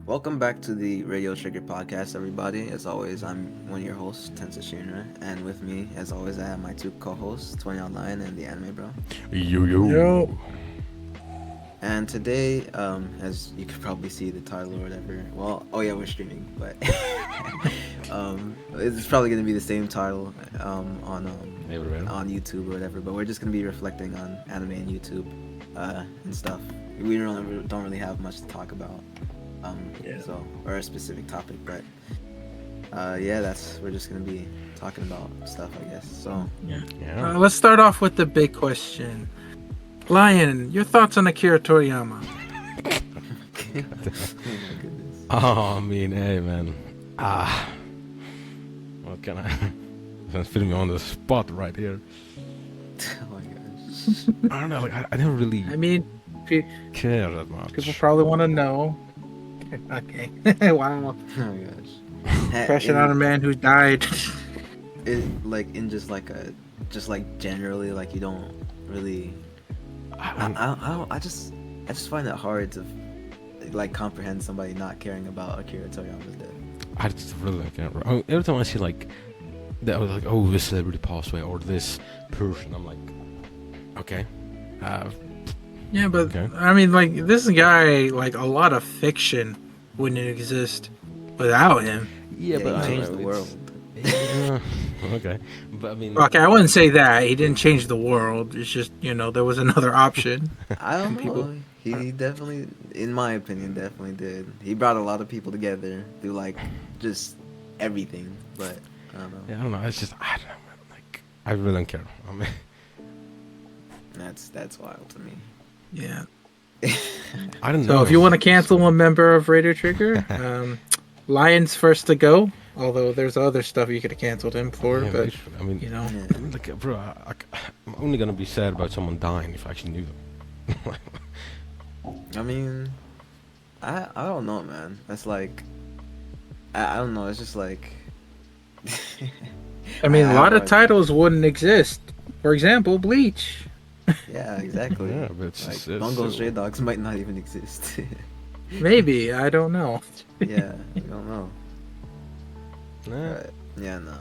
Welcome back to the Radio Trigger podcast, everybody. As always, I'm one of your hosts, Tensashinra, and with me, as always, I have my two co-hosts, 20 Online and the Anime Bro. Yo Yo. yo. And today, as you could probably see the title or whatever. Well, oh yeah, we're streaming, but it's probably gonna be the same title Everywhere. on YouTube or whatever. But we're just gonna be reflecting on anime and YouTube and stuff. We don't really have much to talk about. So or a specific topic, but we're just gonna be talking about stuff, I guess. So Yeah. Let's start off with the big question. Lion, your thoughts on Akira Toriyama? oh my goodness. I mean, hey man. What can I? That's putting me on the spot right here. Oh my gosh. I don't know. Like I never really I mean, care that much. people probably want to know. Okay. Wow. Oh my gosh. Impression on a man who died. Like in just like generally, like you don't really. I just find it hard to like comprehend somebody not caring about Akira Toriyama's death. I just really don't care. Bro. Every time I see like that, I was like, oh, this celebrity passed away or this person. I'm like, okay. Yeah, but Okay. I mean, like this guy, like a lot of fiction wouldn't exist without him. Yeah, but he I changed don't the know, world. Yeah, okay, but I mean, Okay, I wouldn't say that. He didn't change the world. It's just, there was another option. I don't know. People- He definitely, in my opinion, definitely did. He brought a lot of people together through like just everything. But I don't know. yeah, I don't know. It's just I don't know, man. Like I really don't care. I mean, That's wild to me. Yeah. I don't know. So if you want to cancel one member of Radio Trigger, Lion's first to go. Although there's other stuff you could have canceled him for, Yeah, but literally. I mean, Yeah. I mean, like, bro, I'm only gonna be sad about someone dying if I actually knew them. I mean, I don't know, man. That's like, I don't know. It's just like. I mean, a have lot no of idea. titles wouldn't exist. For example, Bleach. Yeah, exactly. Yeah, but it's like just- it's Bungo so- Stray Dogs might not even exist. Maybe, I don't know. Yeah, I don't know. Nah. But yeah, no.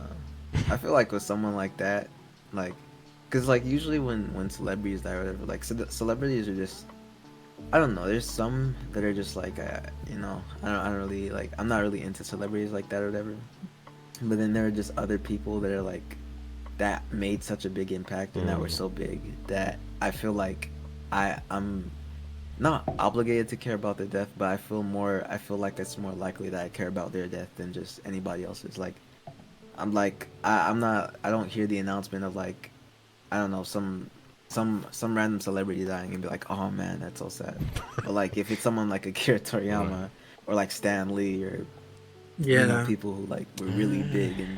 I feel like with someone like that, like, cause like usually when celebrities die or whatever, like celebrities are just, I don't know. There's some that are just like, I don't really like. I'm not really into celebrities like that or whatever. But then there are just other people that are like, that made such a big impact and that were so big that I feel like I'm not obligated to care about their death, but I feel like it's more likely that I care about their death than just anybody else's. Like, I'm like, I don't hear the announcement of like, I don't know, some random celebrity dying and be like, oh man, that's so sad. But like, if it's someone like Akira Toriyama or like Stan Lee or Yeah. people who like were really big and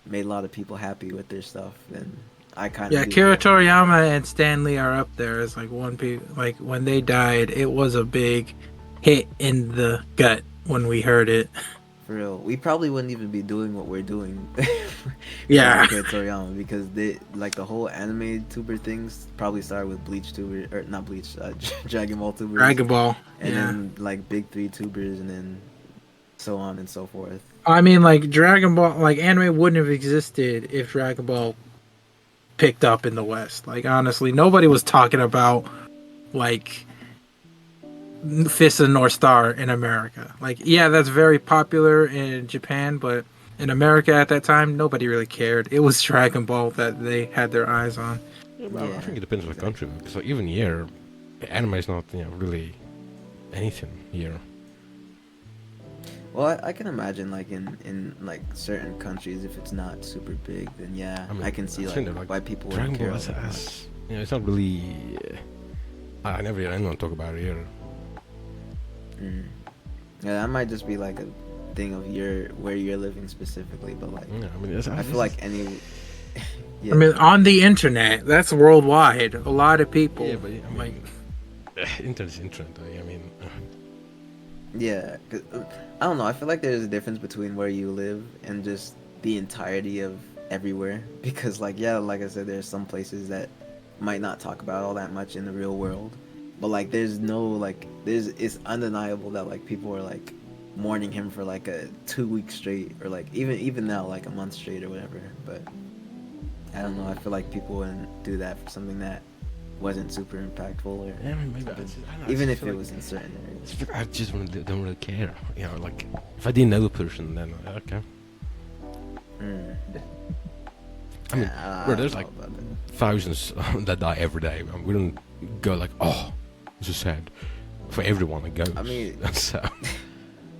made a lot of people happy with their stuff, then I kind of Yeah, Akira Toriyama and Stan Lee are up there as like like when they died, it was a big hit in the gut when we heard it. For real, we probably wouldn't even be doing what we're doing. Yeah. Akira Toriyama, because they like the whole anime tuber things probably started with Bleach tuber or not Bleach, Dragon Ball tubers, Dragon Ball. and Yeah. then like Big Three tubers, and then so on and so forth. I mean, like Dragon Ball, like anime wouldn't have existed if Dragon Ball picked up in the West. Like honestly, nobody was talking about like Fist of the North Star in America. Like, yeah, that's very popular in Japan, but in America at that time, nobody really cared. It was Dragon Ball that they had their eyes on. Yeah, but I Yeah, think it depends on the country because like, even here, anime is not really anything here. Well, I can imagine like in like certain countries, if it's not super big, then yeah, I mean, I can see I think like that, like, why people Dragon wouldn't care. Ball all that much. has, it's not really. I never hear anyone talk about it here. Mm. Yeah, that might just be like a thing of where you're living specifically, but like Yeah, I mean, I feel like any. Yeah. I mean, on the internet, that's worldwide. A lot of people. yeah, but I mean, like, internet's internet. I mean, Yeah, 'cause, I don't know. I feel like there's a difference between where you live and just the entirety of everywhere. Because, like, yeah, like I said, there's some places that might not talk about all that much in the real world, but like there's no like there's it's undeniable that like people are like mourning him for like a 2 week straight or like even now like a month straight or whatever. But I don't know. I feel like people wouldn't do that for something that wasn't super impactful or Yeah, I mean, maybe something. I don't know, I Even just if feel it like- was in certain areas. I just don't really care. You know, like if I didn't know the person, then okay. Mm. I mean, Yeah, bro, I there's don't like know about that. thousands that die every day. And we don't go like, oh, this is sad for everyone that goes. I mean- so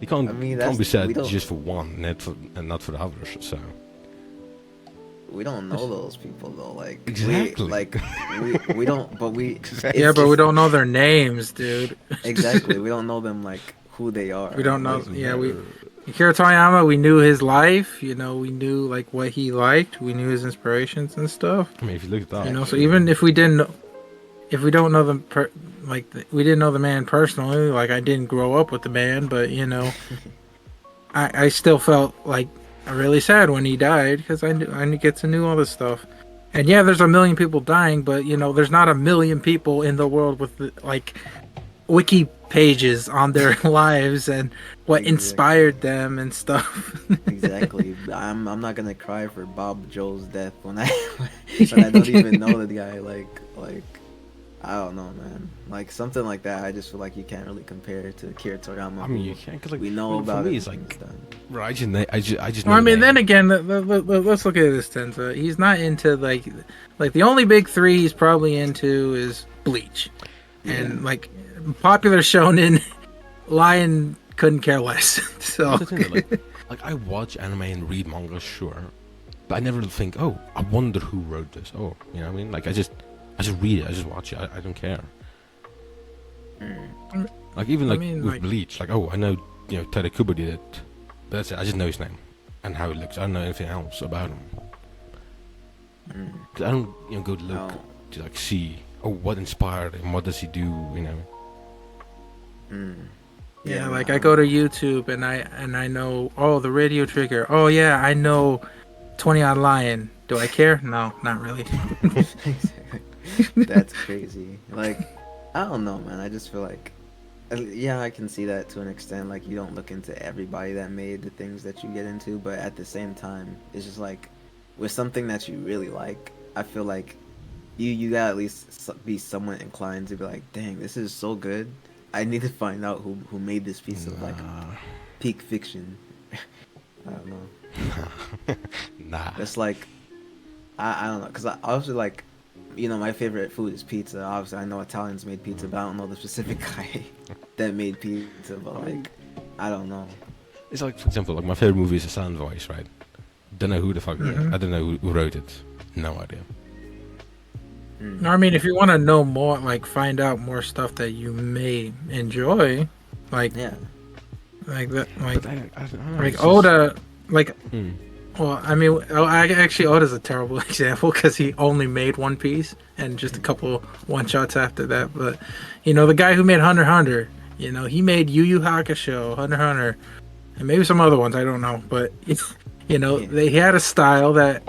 you can't I mean, can't be that's- we sad don't- just for one, and not for the others. So We don't know those people though. Like Exactly. we don't. But we. Exactly. Yeah, but we it's- don't know their names, dude. Exactly. We don't know them like who they are. We don't know. Like, Yeah, Akira Toriyama, we knew his life. You know, we knew like what he liked. We knew his inspirations and stuff. I mean, if you look at that, You know, so even if we didn't, if we don't know them, we didn't know the man personally. Like I didn't grow up with the man, but you know, I still felt like really sad when he died because I knew all this stuff. And yeah, there's a million people dying, but you know, there's not a million people in the world with like wiki pages on their lives and what Exactly. inspired them and stuff. Exactly. I'm not gonna cry for Bob Joe's death when I don't even know the guy. Like I don't know, man. Like something like that. I just feel like you can't really compare it to Akira Toriyama. I mean, who you can't. Cause like we know for about me, it it's and like stuff. right. I just know Well, I the mean, name. then again, let's look at this, Tensa. He's not into like the only big three he's probably into is Bleach, and like popular shonen, Lion couldn't care less. So That's the thing, like I watch anime and read manga, sure, but I never think, oh, I wonder who wrote this. Oh, you know what I mean? Like I just read it, I just watch it. I don't care. Like even I like mean, with like- Bleach, like oh, I know Tadekubo did it. But that's it. I just know his name and how it looks. I don't know anything else about him. I don't go to look Oh. to like see what inspired him, what does he do, you know. yeah, like I go to YouTube and I know the Radio Trigger. Oh yeah, I know 20 Odd Lion. Do I care? No, not really. That's crazy. Like, I don't know, man. I just feel like, yeah, I can see that to an extent. Like, you don't look into everybody that made the things that you get into, but at the same time, it's just like, with something that you really like, I feel like you gotta at least be somewhat inclined to be like, dang, this is so good. I need to find out who made this piece of like peak fiction. I don't know. Nah. It's like, I don't know, because I obviously like, my favorite food is pizza. Obviously, I know Italians made pizza, but I don't know the specific guy that made pizza. But like, I don't know. It's like, for example, like my favorite movie is A Sound Voice, right? Don't know who the fuck. I don't know who wrote it. No idea. I mean, if you want to know more, like find out more stuff that you may enjoy, like Yeah. like that, like But I don't know. like it's just- Oda, like. Hmm. Well, I mean, actually, Oda's a terrible example because he only made One Piece and just a couple one shots after that. But the guy who made Hunter x Hunter, he made Yu Yu Hakusho, Hunter x Hunter, and maybe some other ones I don't know. But he had a style that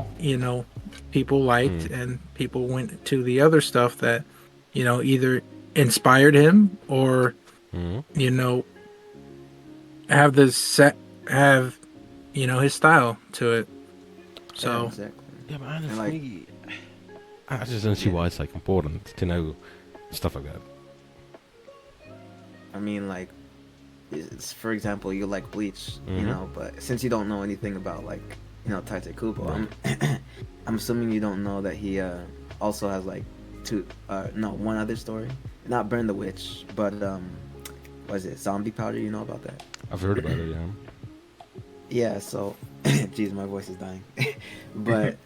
people liked, and people went to the other stuff that either inspired him or have his style to it. So Yeah, exactly. Yeah, but like- honestly, I just don't see why it's like important to know stuff like that. I mean, like, for example, you like Bleach, Mhm. but since you don't know anything about like, Tite Kubo, I'm assuming you don't know that he also has like one other story, not Burn the Witch, but what is it, Zombie Powder? You know about that? I've heard about it, yeah. Yeah, so jeez, my voice is dying. But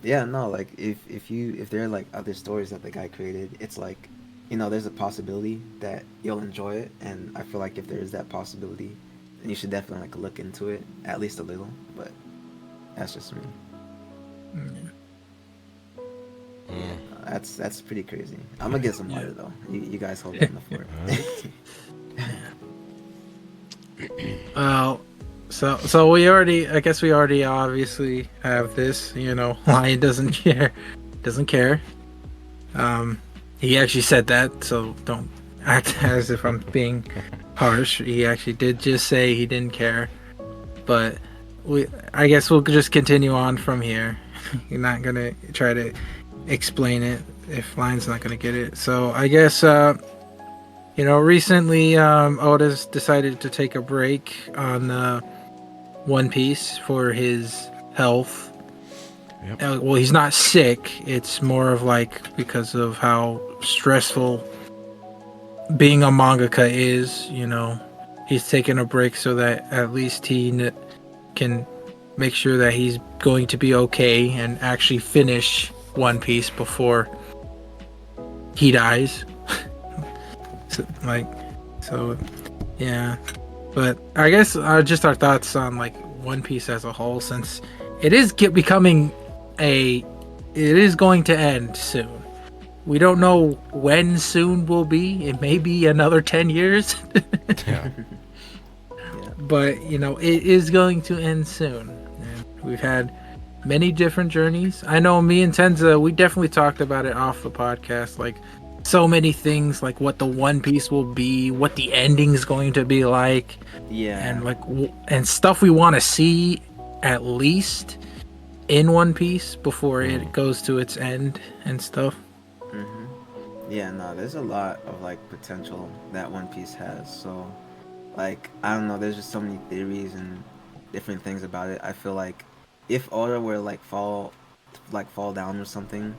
yeah, no, like if there are like other stories that the guy created, it's like, there's a possibility that you'll enjoy it, and I feel like if there is that possibility, then you should definitely like look into it at least a little. But that's just me. That's pretty crazy. I'm gonna get some water though. You guys hold down the fort. So I guess we already obviously have this, Lion doesn't care. He actually said that, so don't act as if I'm being harsh. He actually did just say he didn't care. But I guess we'll just continue on from here. You're not gonna try to explain it if Lion's not gonna get it. So I guess recently Oda's decided to take a break on One Piece for his health. Yep. Well, he's not sick. It's more of like because of how stressful being a mangaka is. He's taking a break so that at least he can make sure that he's going to be okay and actually finish One Piece before he dies. so, yeah. But I guess just our thoughts on like One Piece as a whole, since it is it is going to end soon. We don't know when soon will be. It may be another 10 years. Yeah. But, it is going to end soon. And we've had many different journeys. I know me and Tenza, we definitely talked about it off the podcast. Like, so many things, like what the One Piece will be, what the ending's going to be like. Yeah. And, and stuff we want to see at least in One Piece before it goes to its end and stuff. Yeah, no, there's a lot of like potential that One Piece has. So, like, I don't know, there's just so many theories and different things about it. I feel like if Oda were fall down or something,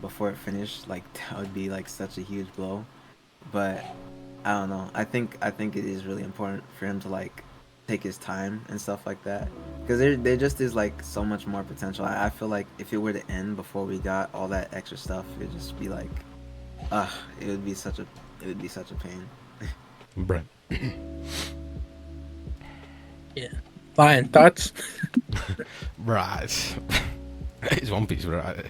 before it finished, like that would be like such a huge blow. But I don't know. I think it is really important for him to like take his time and stuff like that, because there just is like so much more potential. I feel like if it were to end before we got all that extra stuff, it'd just be like, it would be such a pain. Brent. Yeah. Lion, thoughts? Right. It's One Piece, right?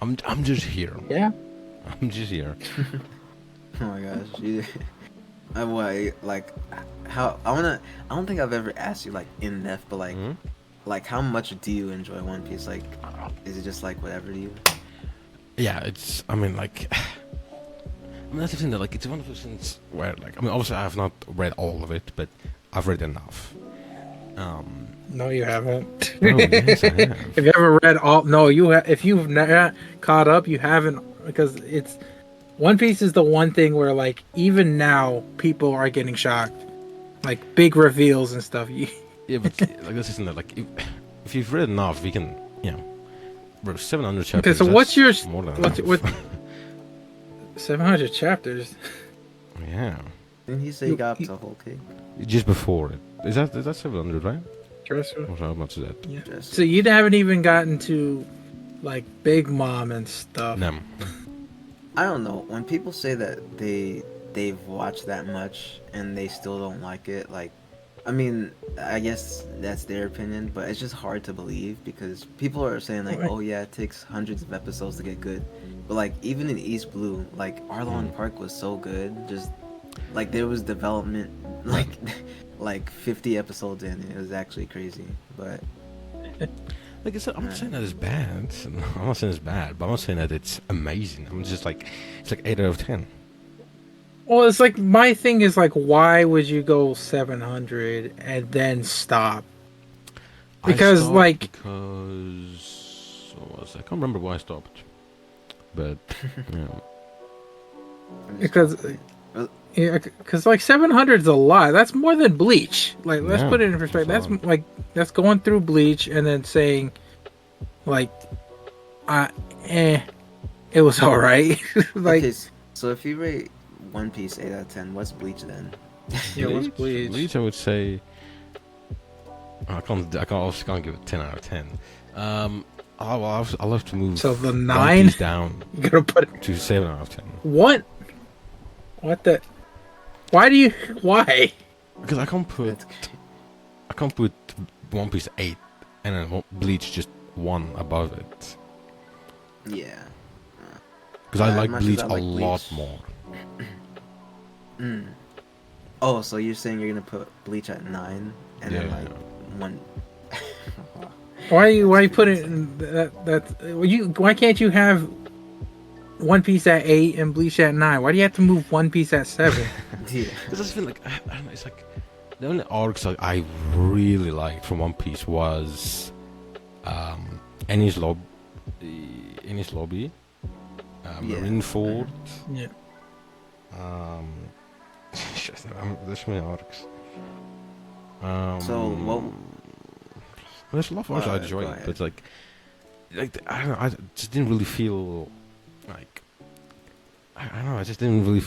I'm just here. Yeah. I'm just here. Oh my gosh, I don't think I've ever asked you like in depth, but like, like how much do you enjoy One Piece? Like, is it just like whatever to you? Yeah, I mean, that's the thing that, like, it's one of those things where, like, I mean, obviously I have not read all of it, but I've read enough. No, you haven't. Oh, yes, I have. Have you ever read all? No, you have. If you've not caught up, you haven't, because it's One Piece is the one thing where, like, even now people are getting shocked, like big reveals and stuff. Yeah, but like this isn't that, like, if you've read enough, we can, we're 700 chapters. Okay, so what's your more than what? enough. 700 chapters. Yeah. Didn't he say he got up to Whole Cake? Just before it. Is that 700, right? Trust me. Or how much is that? Yeah. Just- So you haven't even gotten to like Big Mom and stuff. No. I don't know. When people say that they've watched that much and they still don't like it, like, I mean, I guess that's their opinion, but it's just hard to believe because people are saying like, Right. oh yeah, it takes hundreds of episodes to get good, but like even in East Blue, like Arlong Park was so good, just like there was development, like 50 episodes in, it was actually crazy, but. Like I said, I'm not saying that it's bad. I'm not saying it's bad, but I'm not saying that it's amazing. I'm just like, it's like 8 out of 10. Well, it's like my thing is like, why would you go 700 and then stop? Because I can't remember why I stopped, but because like 700 is a lot. That's more than Bleach. Like, let's Yeah, put it in perspective. that's a That's lot. like that's going through Bleach and then saying, like, it was all right. Like, Okay, so if you rate One Piece 8 out of 10, what's Bleach then? yeah, what's Bleach? Bleach, I would say. I can't give it 10 out of 10. I'll have to move. So the One 9, Piece down you're gonna put it. to 7 out of 10. What? What the? Why? Because I can't put One Piece 8 and then Bleach just 1 above it. Yeah. Because I As like much as Bleach I a like lot Bleach. more. Oh, so you're saying you're gonna put Bleach at 9 and then Yeah. like one. Why you put it in why can't you have One Piece at 8 and Bleach at 9? Why do you have to move One Piece at 7? Yeah. Because I just feel like I don't know. It's like the only arcs like I really liked from One Piece was Enies Lobby, Yeah. Marineford. Yeah. There's so many arcs. So what? There's a lot of arcs I Go enjoyed, ahead. but it's like I don't know. I just didn't really feel like I don't know. I just didn't really,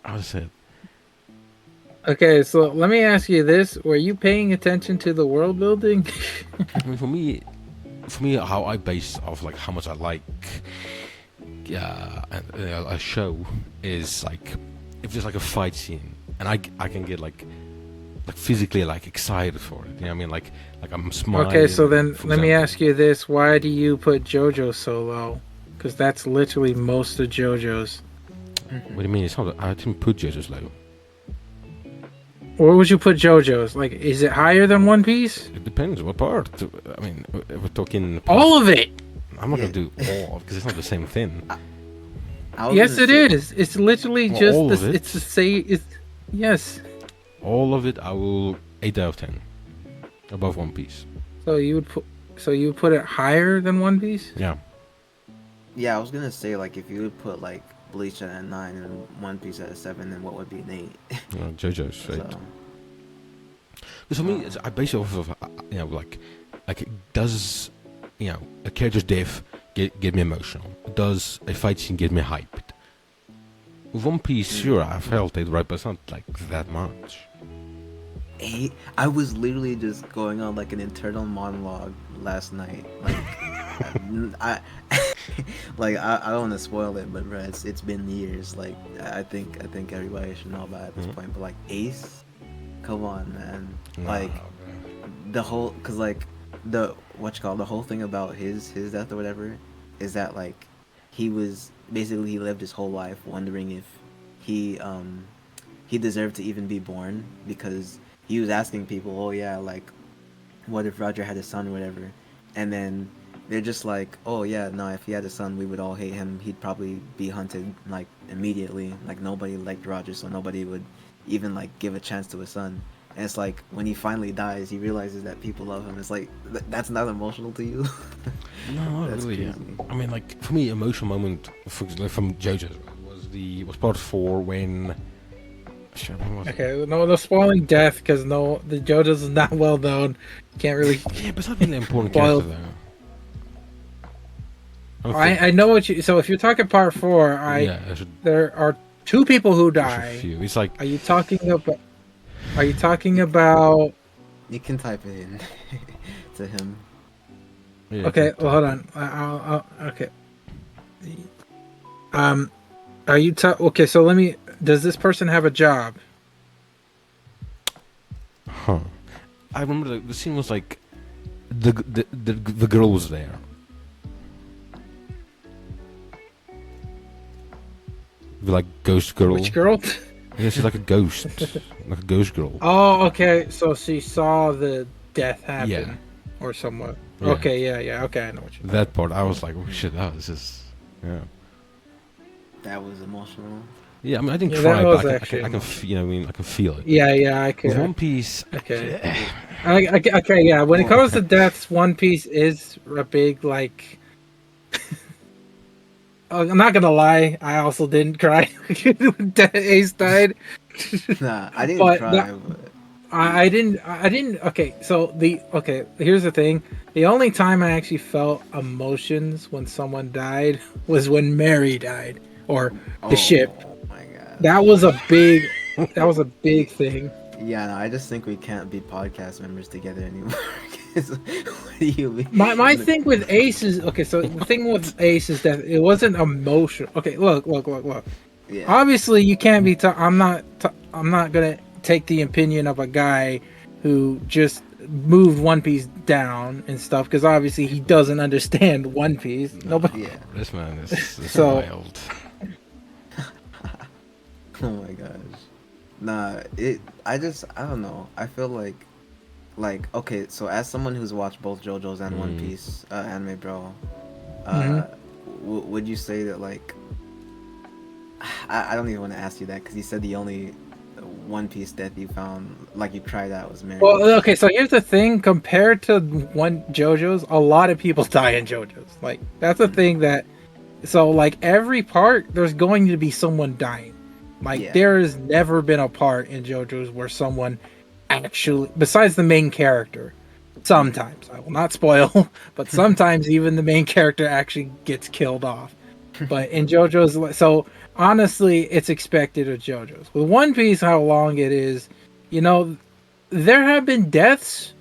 how to say it. Okay, so let me ask you this: were you paying attention to the world building? I mean, for me, how I base off like how much I like a show is like if there's like a fight scene and I can get like physically like excited for it. You know what I mean? Like I'm smiling. Okay, so then for let me example. ask you this: why do you put JoJo so low? Because that's literally most of JoJo's. What do you mean? It's not. I didn't put JoJo's low. Where would you put JoJo's? Like, is it higher than One Piece? It depends what part. I mean, if we're talking All of it. I'm not Yeah. gonna do all because it's not the same thing. I was Yes, gonna it say, is. It's literally Well, just all this. of it? It's the same. It's yes. All of it, I will 8 out of 10, above One Piece. So you would put. So you would put it higher than One Piece? Yeah. Yeah, I was gonna say like if you would put like Bleach at a 9 and One Piece at a 7, then what would be an 8? JoJo's 8. So, Because for me, I base it off of like does a character's death get me emotional? Does a fight scene get me hyped? With One Piece, sure, I felt it, right, but it's not like that much. 8. I was literally just going on like an internal monologue last night. Like, I like I don't want to spoil it, but bro, it's been years. Like I think everybody should know about it at this point. But like Ace, come on, man. Like the whole, cause like the the whole thing about his death or whatever is that like he was basically he lived his whole life wondering if he he deserved to even be born, because he was asking people, oh yeah, like what if Roger had a son or whatever, and then they're just like, oh yeah, no, if he had a son we would all hate him, he'd probably be hunted like immediately, like nobody liked Roger, so nobody would even like give a chance to a son. And it's like when he finally dies he realizes that people love him. It's like that's not emotional to you? No, not That's really. crazy. I mean, like for me, emotional moment from JoJo's was part 4 when. Shit, when was it? Okay, no spoiling death because the JoJo's is not well known. Can't really. Yeah, but it's not really an important Spoiled. character though. don't think- I know what you. So if you're talking part 4, yeah, I should, there are 2 people who there's a die. few. It's like Are you talking about? Are you talking about? You can type it in to him. yeah, Okay, but, well, hold on. Okay. Are you okay? So let me. Does this person have a job? Huh. I remember the scene was like the girl was there. The, like ghost girl. Which girl? Yeah, she's like a ghost, like a ghost girl. Oh, okay. So she saw the death happen, Yeah. or somewhat. Yeah. Okay, yeah. Okay, I know what you. That part, I was like, oh shit, that was just, yeah. That was emotional. Yeah, I mean, I didn't Yeah, cry, that but was I can, actually I can feel, you know what I mean? I can feel it. Yeah, I With could. One Piece, Okay. Okay, yeah. When it comes to deaths, One Piece is a big like. I'm not gonna lie. I also didn't cry when Ace died. Nah, I didn't But cry, but I didn't. Okay, so here's the thing. The only time I actually felt emotions when someone died was when Mary died, or the ship. oh my god. That was a big. That was a big thing. Yeah, no, I just think we can't be podcast members together anymore. 'Cause what do you mean? My thing with Ace is okay. So the thing with Ace is that it wasn't emotional. Okay, look. Yeah. Obviously, you can't be. I'm not gonna take the opinion of a guy who just moved One Piece down and stuff, because obviously he doesn't understand One Piece. Nobody. Yeah. this man is So- wild. Oh my gosh. Nah, I don't know. I feel like like okay, so as someone who's watched both JoJo's and One Mm. Piece anime, bro, Hmm. uh, would you say that like I don't even want to ask you that because you said the only One Piece death you found like you cried out was Mary. Well, okay, so here's the thing. Compared to one JoJo's, a lot of people die in JoJo's. Like that's the Mm. thing that. So like every part, there's going to be someone dying. Like Yeah. there has never been a part in JoJo's where someone actually, besides the main character, Mm. sometimes I will not spoil, but sometimes even the main character actually gets killed off. But in JoJo's, so honestly, it's expected of JoJo's. With One Piece, how long it is, you know, there have been deaths,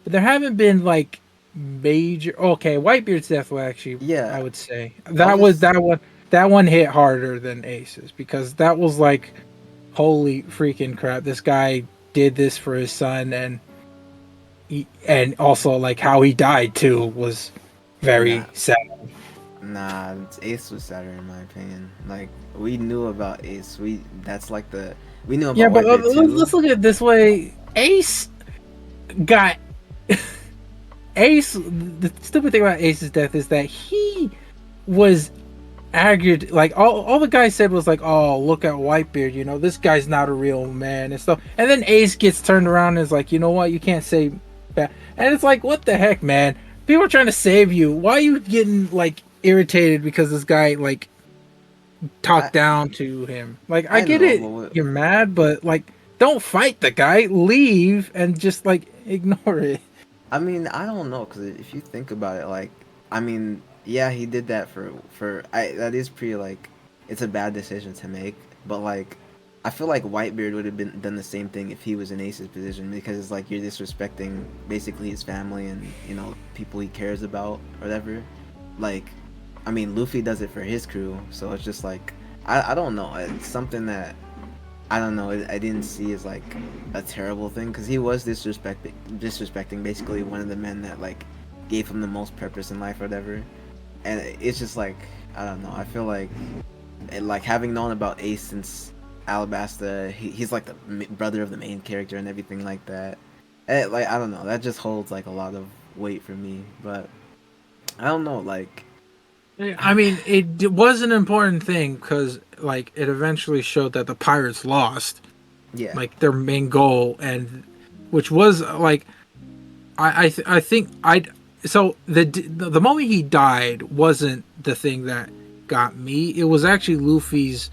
but there haven't been like major. Okay, Whitebeard's death will actually, I Yeah, would say I'll that was just. that one. That one hit harder than Ace's because that was like, holy freaking crap! This guy did this for his son, and also like how he died too was very Nah, sad. nah. Ace was sadder in my opinion. Like we knew about Ace. That's like the we knew Yeah, about but Whitebeard too. let's look at it this way. Ace got Ace. The stupid thing about Ace's death is that he was argued like all the guy said was like, oh, look at Whitebeard, this guy's not a real man and stuff. And then Ace gets turned around and is like, you know what, you can't say that. And it's like, what the heck, man, people are trying to save you, why are you getting like irritated because this guy like I talked down to him? Like, I I get know, it, but you're mad, but like, don't fight the guy, leave and just like ignore it. I mean I don't know because if you think about it, like I mean yeah he did that for I that is pretty like it's a bad decision to make, but like I feel like Whitebeard would have been done the same thing if he was in Ace's position because it's like you're disrespecting basically his family and people he cares about or whatever. Like, I mean Luffy does it for his crew, so it's just like I don't know. It's something that I don't know. I didn't see as like a terrible thing because he was disrespecting basically one of the men that like gave him the most purpose in life or whatever. And it's just like I don't know. I feel like like having known about Ace since Alabasta, he's like the brother of the main character and everything like that. Like I don't know. That just holds like a lot of weight for me. But I don't know. Like I mean, it was an important thing because, like, it eventually showed that the pirates lost, yeah, like, their main goal, and which was like, I think I, so the moment he died wasn't the thing that got me. It was actually Luffy's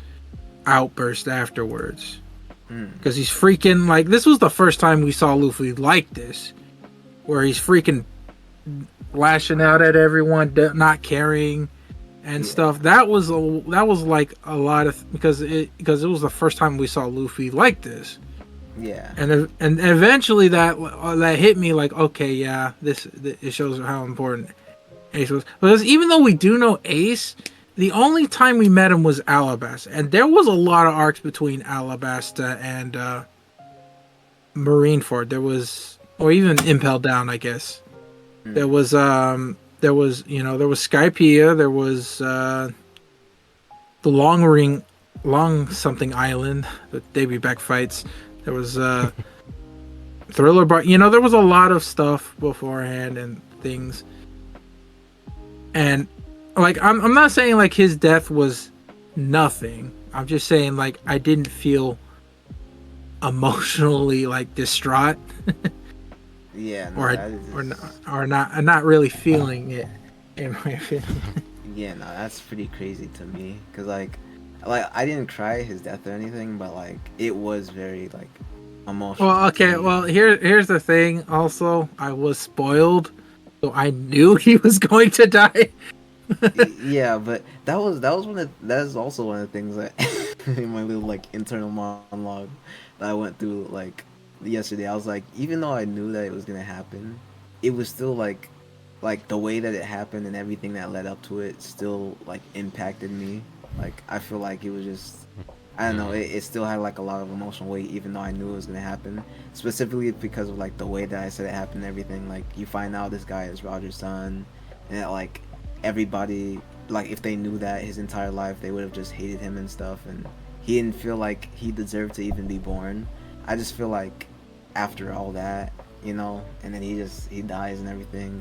outburst afterwards mm, because he's freaking like this was the first time we saw Luffy like this, where he's freaking lashing out at everyone, not caring and yeah, stuff. That was like a lot of because it was the first time we saw Luffy like this, yeah, and eventually that hit me like, okay, yeah, this it shows how important Ace was. Because even though we do know Ace, the only time we met him was Alabasta, and there was a lot of arcs between Alabasta and Marineford. There was, or even Impel Down, I guess. mm, There was Skypiea, there was the long something island, the Davy Beck fights. There was Thriller Bar. There was a lot of stuff beforehand and things. And like I'm not saying like his death was nothing. I'm just saying like I didn't feel emotionally like distraught yeah. No, or that is or not, just. not really feeling it in my opinion. Yeah, no, that's pretty crazy to me. Cause like I didn't cry his death or anything, but like it was very like Well, emotional to okay. me. Well, here's the thing. Also, I was spoiled, so I knew he was going to die. Yeah, but that was that is also one of the things that in my little like internal monologue that I went through like yesterday. I was like, even though I knew that it was gonna happen, it was still like the way that it happened and everything that led up to it still like impacted me. Like I feel like it was just I don't know, it still had like a lot of emotional weight even though I knew it was gonna happen. Specifically because of like the way that I said it happened and everything. Like you find out this guy is Roger's son and that like everybody like if they knew that his entire life they would have just hated him and stuff and he didn't feel like he deserved to even be born. I just feel like after all that you know, and then he dies and everything.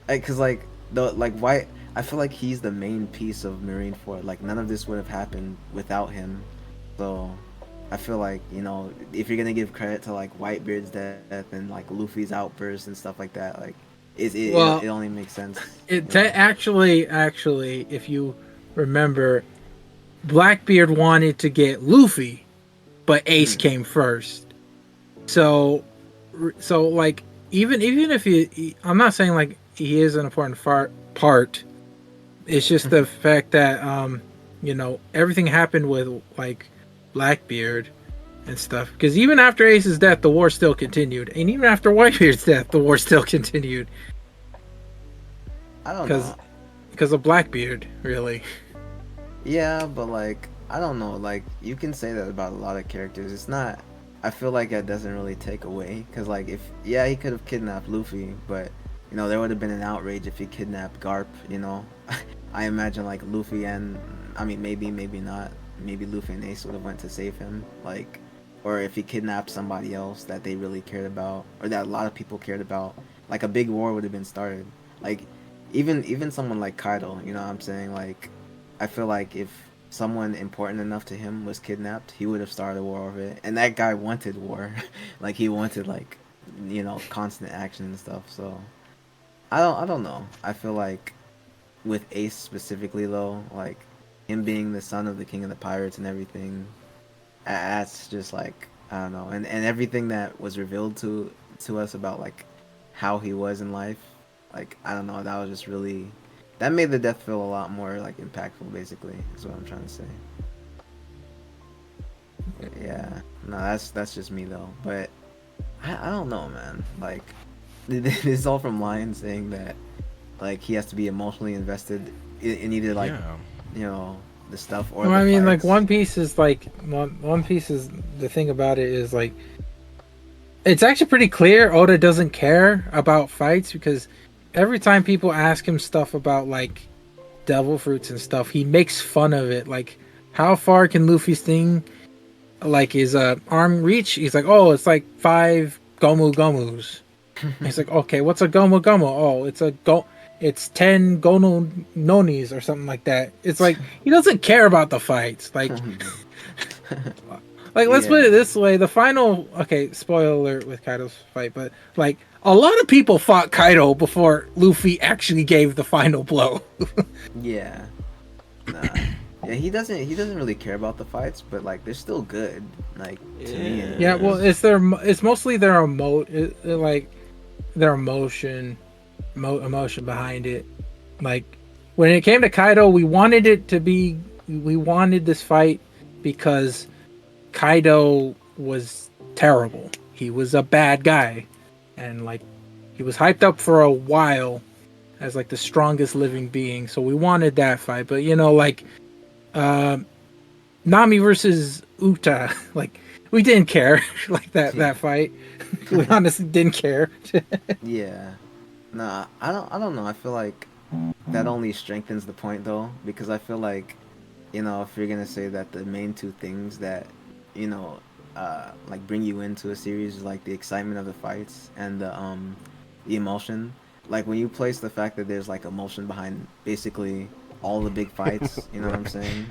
Mm. Cause like the like why I feel like he's the main piece of Marineford. Like none of this would have happened without him. So I feel like, you know, if you're gonna give credit to like Whitebeard's death and like Luffy's outburst and stuff like that, like it Well, only makes sense, it you know. actually, if you remember, Blackbeard wanted to get Luffy, but Ace Hmm. came first. So, like even if I'm not saying like he is an important part. It's just the fact that everything happened with like Blackbeard and stuff. Because even after Ace's death, the war still continued, and even after Whitebeard's death, the war still continued. I don't Because know. of Blackbeard, really. Yeah, but like I don't know, like you can say that about a lot of characters. It's not. I feel like that doesn't really take away because like if yeah he could have kidnapped Luffy, but you know there would have been an outrage if he kidnapped Garp. You know, I imagine like Luffy and I mean maybe not. Maybe Luffy and Ace would have went to save him. Like, or if he kidnapped somebody else that they really cared about or that a lot of people cared about, like a big war would have been started. Like even someone like Kaido, you know what I'm saying? Like I feel like if someone important enough to him was kidnapped, he would have started a war over it. And that guy wanted war. Like he wanted like you know, constant action and stuff. So I don't know. I feel like with Ace specifically though, like him being the son of the king of the pirates and everything, that's just like I don't know. And everything that was revealed to us about like how he was in life, like I don't know, that was just really that made the death feel a lot more like impactful basically is what I'm trying to say. Yeah. No, that's just me though. But I don't know, man. Like this is all from Lion saying that like he has to be emotionally invested in either like Yeah. you know the stuff or Well, the I mean, like fights. One Piece is like One Piece is the thing about it is like it's actually pretty clear Oda doesn't care about fights because every time people ask him stuff about like devil fruits and stuff, he makes fun of it. Like, how far can Luffy's thing like his arm reach? He's like, oh, it's like 5 Gomu Gomus. He's like, okay, what's a Gomu Gomu? Oh, it's 10 Gono Nonis or something like that. It's like he doesn't care about the fights. Oh no. Like let's put it Yeah. this way: the final, okay, spoiler alert with Kaido's fight, but like a lot of people fought Kaido before Luffy actually gave the final blow. Yeah. Nah. Yeah, he doesn't really care about the fights, but like they're still good. Like to me Yeah, Yeah. well, anyways. it's mostly their like their emotion behind it. Like when it came to Kaido, we wanted this fight because Kaido was terrible. He was a bad guy, and like he was hyped up for a while as like the strongest living being. So we wanted that fight, but like uh, Nami versus Uta, like we didn't care like that fight. We honestly didn't care. Yeah. Nah, I don't know. I feel like that only strengthens the point though, because I feel like, you know, if you're gonna say that the main two things that, you know, like bring you into a series is like the excitement of the fights and the emotion. Like when you place the fact that there's like emotion behind basically all the big fights, you know what I'm Right. saying?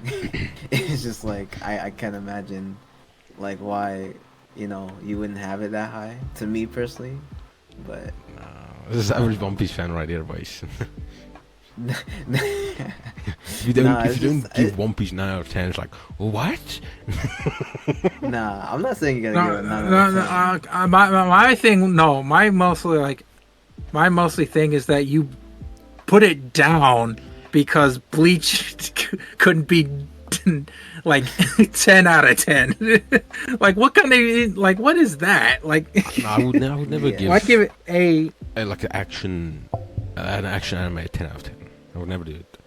It's just like I can't imagine like why, you know, you wouldn't have it that high to me personally, but This is I don't every know. One Piece fan right here, boys. Nah, If it's you just don't give One Piece 9 out of 10, it's like what? nah. I'm not saying you gotta give No, it a 9 out of no, ten. my thing, no, my mostly thing is that you put it down because Bleach couldn't be like 10 out of 10. Like what kind of like what is that? Like No, I would never Yeah, why give give it a like an action anime a 10 out of 10. I would never do it.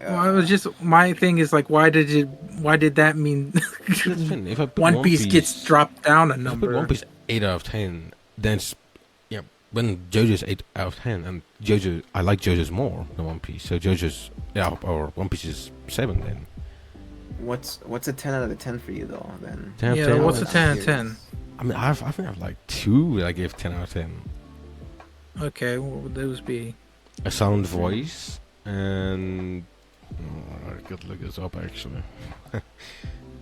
well, it was just my thing is like why did that mean See, that's the thing. One Piece gets dropped down a If I put One number? Piece 8 out of 10, then it's, yeah, when JoJo's 8 out of 10, and I like JoJo's more than One Piece, so JoJo's, yeah, or One Piece is 7 then. what's a 10 out of 10 for you though? Then 10 out of Yeah, 10, what's now a I'm 10 out of 10? curious. I mean, I think I have like two that I give 10 out of 10. Okay, what would those be? A sound voice and I could look this up actually.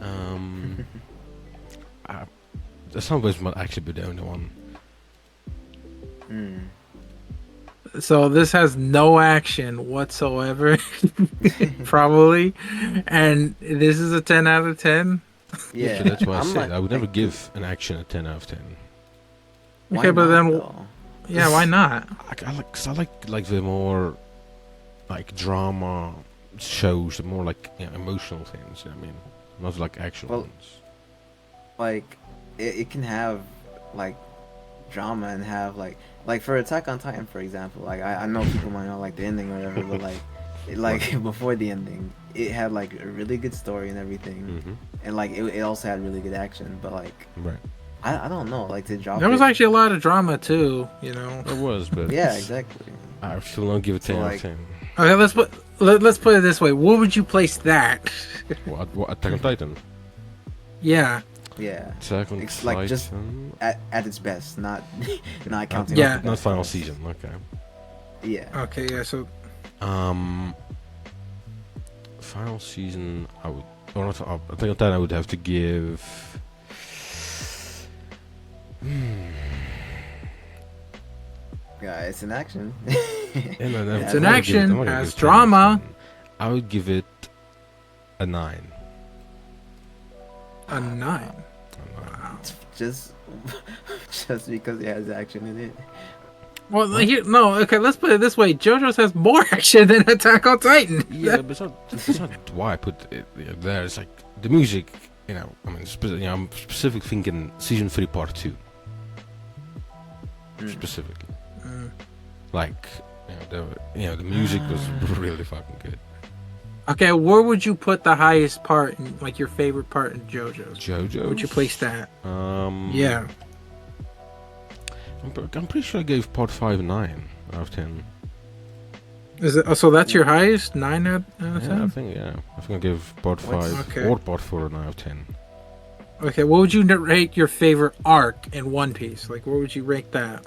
um, the sound voice might actually be the only one. Hmm. So this has no action whatsoever, probably, and this is a 10 out of 10. Yeah, So that's why I I'm said not, I would never like, give an action a 10 out of 10. why Okay, but not, then, though? yeah, why not? I like the more like drama shows, the more like emotional things. I mean, not like action Well, ones. Like, it can have like drama and have like for Attack on Titan, for example. Like I know people might not like the ending or whatever, but like before the ending, it had like a really good story and everything, Mm-hmm. and like it also had really good action. But like Right. I don't know, like to drop There was it. actually a lot of drama too, you know. It was, but Yeah, exactly. I still don't give it So, 10 out of like- 10. Okay, let's put it this way. Where would you place that? What Attack on Titan? Yeah. Yeah, Attack on It's Titan. like just at its best, not counting. Yeah. Not final season. Okay. Yeah. Okay, yeah. So Final season. I would. Or not. Attack on Titan. I would have to give. Yeah, it's an action. Yeah, no, It's I'm an gonna action, give it- I'm gonna has give it 10 out of drama. 10. I would give it a 9. a 9. A 9. Wow. just because it has action in it. Well, no. Okay, let's put it this way. JoJo's has more action than Attack on Titan. Yeah, but it's not why I put it there. It's like the music. I mean, I'm specifically thinking season 3 part 2 Mm. specifically. Mm. Like, the music was really fucking good. Okay, where would you put the highest part, in, like your favorite part in JoJo's? JoJo. Where would you place that? Yeah. I'm pretty sure I gave part 5 a 9 out of 10. Is it? Oh, so that's your highest 9 out of 10? Yeah, I think I gave part 5 Okay. or part 4 a 9 out of 10. Okay, what would you rate your favorite arc in One Piece? Like, where would you rate that?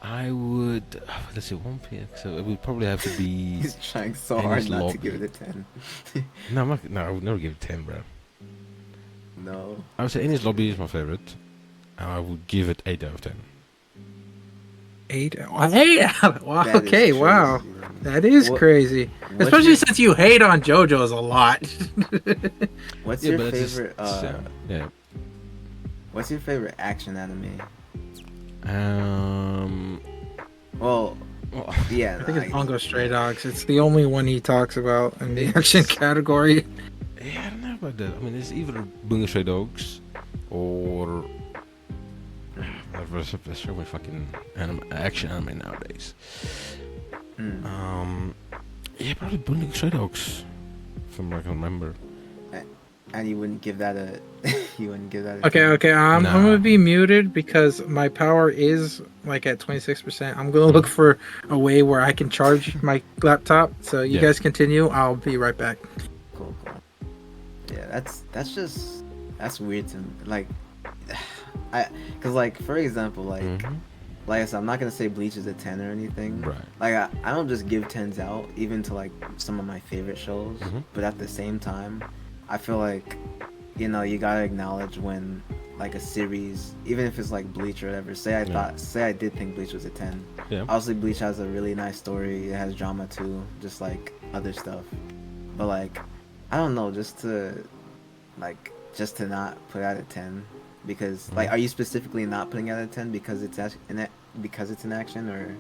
I would. Let's see, One Piece. So it would probably have to be. He's trying so Enies hard not to Lobby. give it a 10. No, I would never give it 10, bro. No. I would say Enies Lobby is my favorite. And I would give it 8 out of 10. 8? 8? Wow, That is okay, wow. crazy, man. That is What- crazy. what's Especially your- since you hate on JoJo's a lot. What's your but it's just- favorite? yeah. What's your favorite action anime? Well, Well, yeah. I think it's Bungo Stray Dogs. It's the only one he talks about in the action category. yeah, I don't know about that. I mean, it's either Bungo Stray Dogs or. There's so many fucking action anime nowadays. Mm. Yeah, probably Bungo Stray Dogs, from what I can remember. And you wouldn't give that a. You wouldn't give that. A Okay, 10? okay. I'm Nah. gonna be muted because my power is like at 26%. I'm gonna look for a way where I can charge my laptop. So you Yeah. guys continue. I'll be right back. Cool. Yeah, that's weird to me. Like, cause like for example, like I said, I'm not gonna say Bleach is a 10 or anything. Right. Like I don't just give 10s out, even to like some of my favorite shows. Mhm. But at the same time, I feel like, you gotta acknowledge when like a series, even if it's like Bleach or whatever. Say I did think Bleach was a 10. Yeah. Obviously, Bleach has a really nice story. It has drama too, just like other stuff. But like, I don't know, just to not put out a 10, because like, are you specifically not putting out a 10 because it's an action, or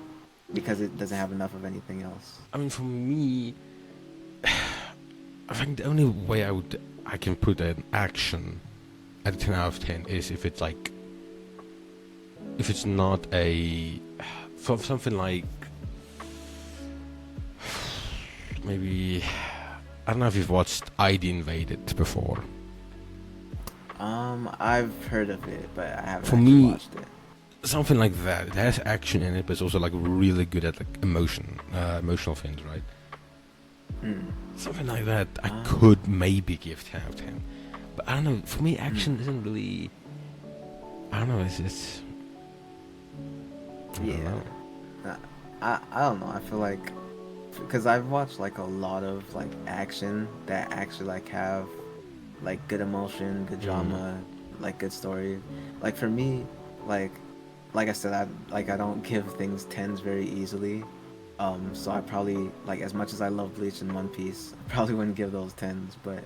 because it doesn't have enough of anything else? I mean, for me, I think the only way I can put an action at a 10 out of 10 is if it's like, if it's not something like, maybe, I don't know if you've watched ID Invaded before. I've heard of it, but I haven't For actually me- watched it. Something like that. It has action in it, but it's also like really good at like emotional things, right? Mm. Something like that I Ah. could maybe give 10 out of 10. But I don't know. For me, action isn't really. I don't know. It's I don't Yeah. know. I don't know. I feel like because I've watched like a lot of like action that actually like have like good emotion, good Mm. drama, like good story. Like for me, like like I said, I don't give things tens very easily. So I probably like as much as I love Bleach and One Piece, I probably wouldn't give those tens. But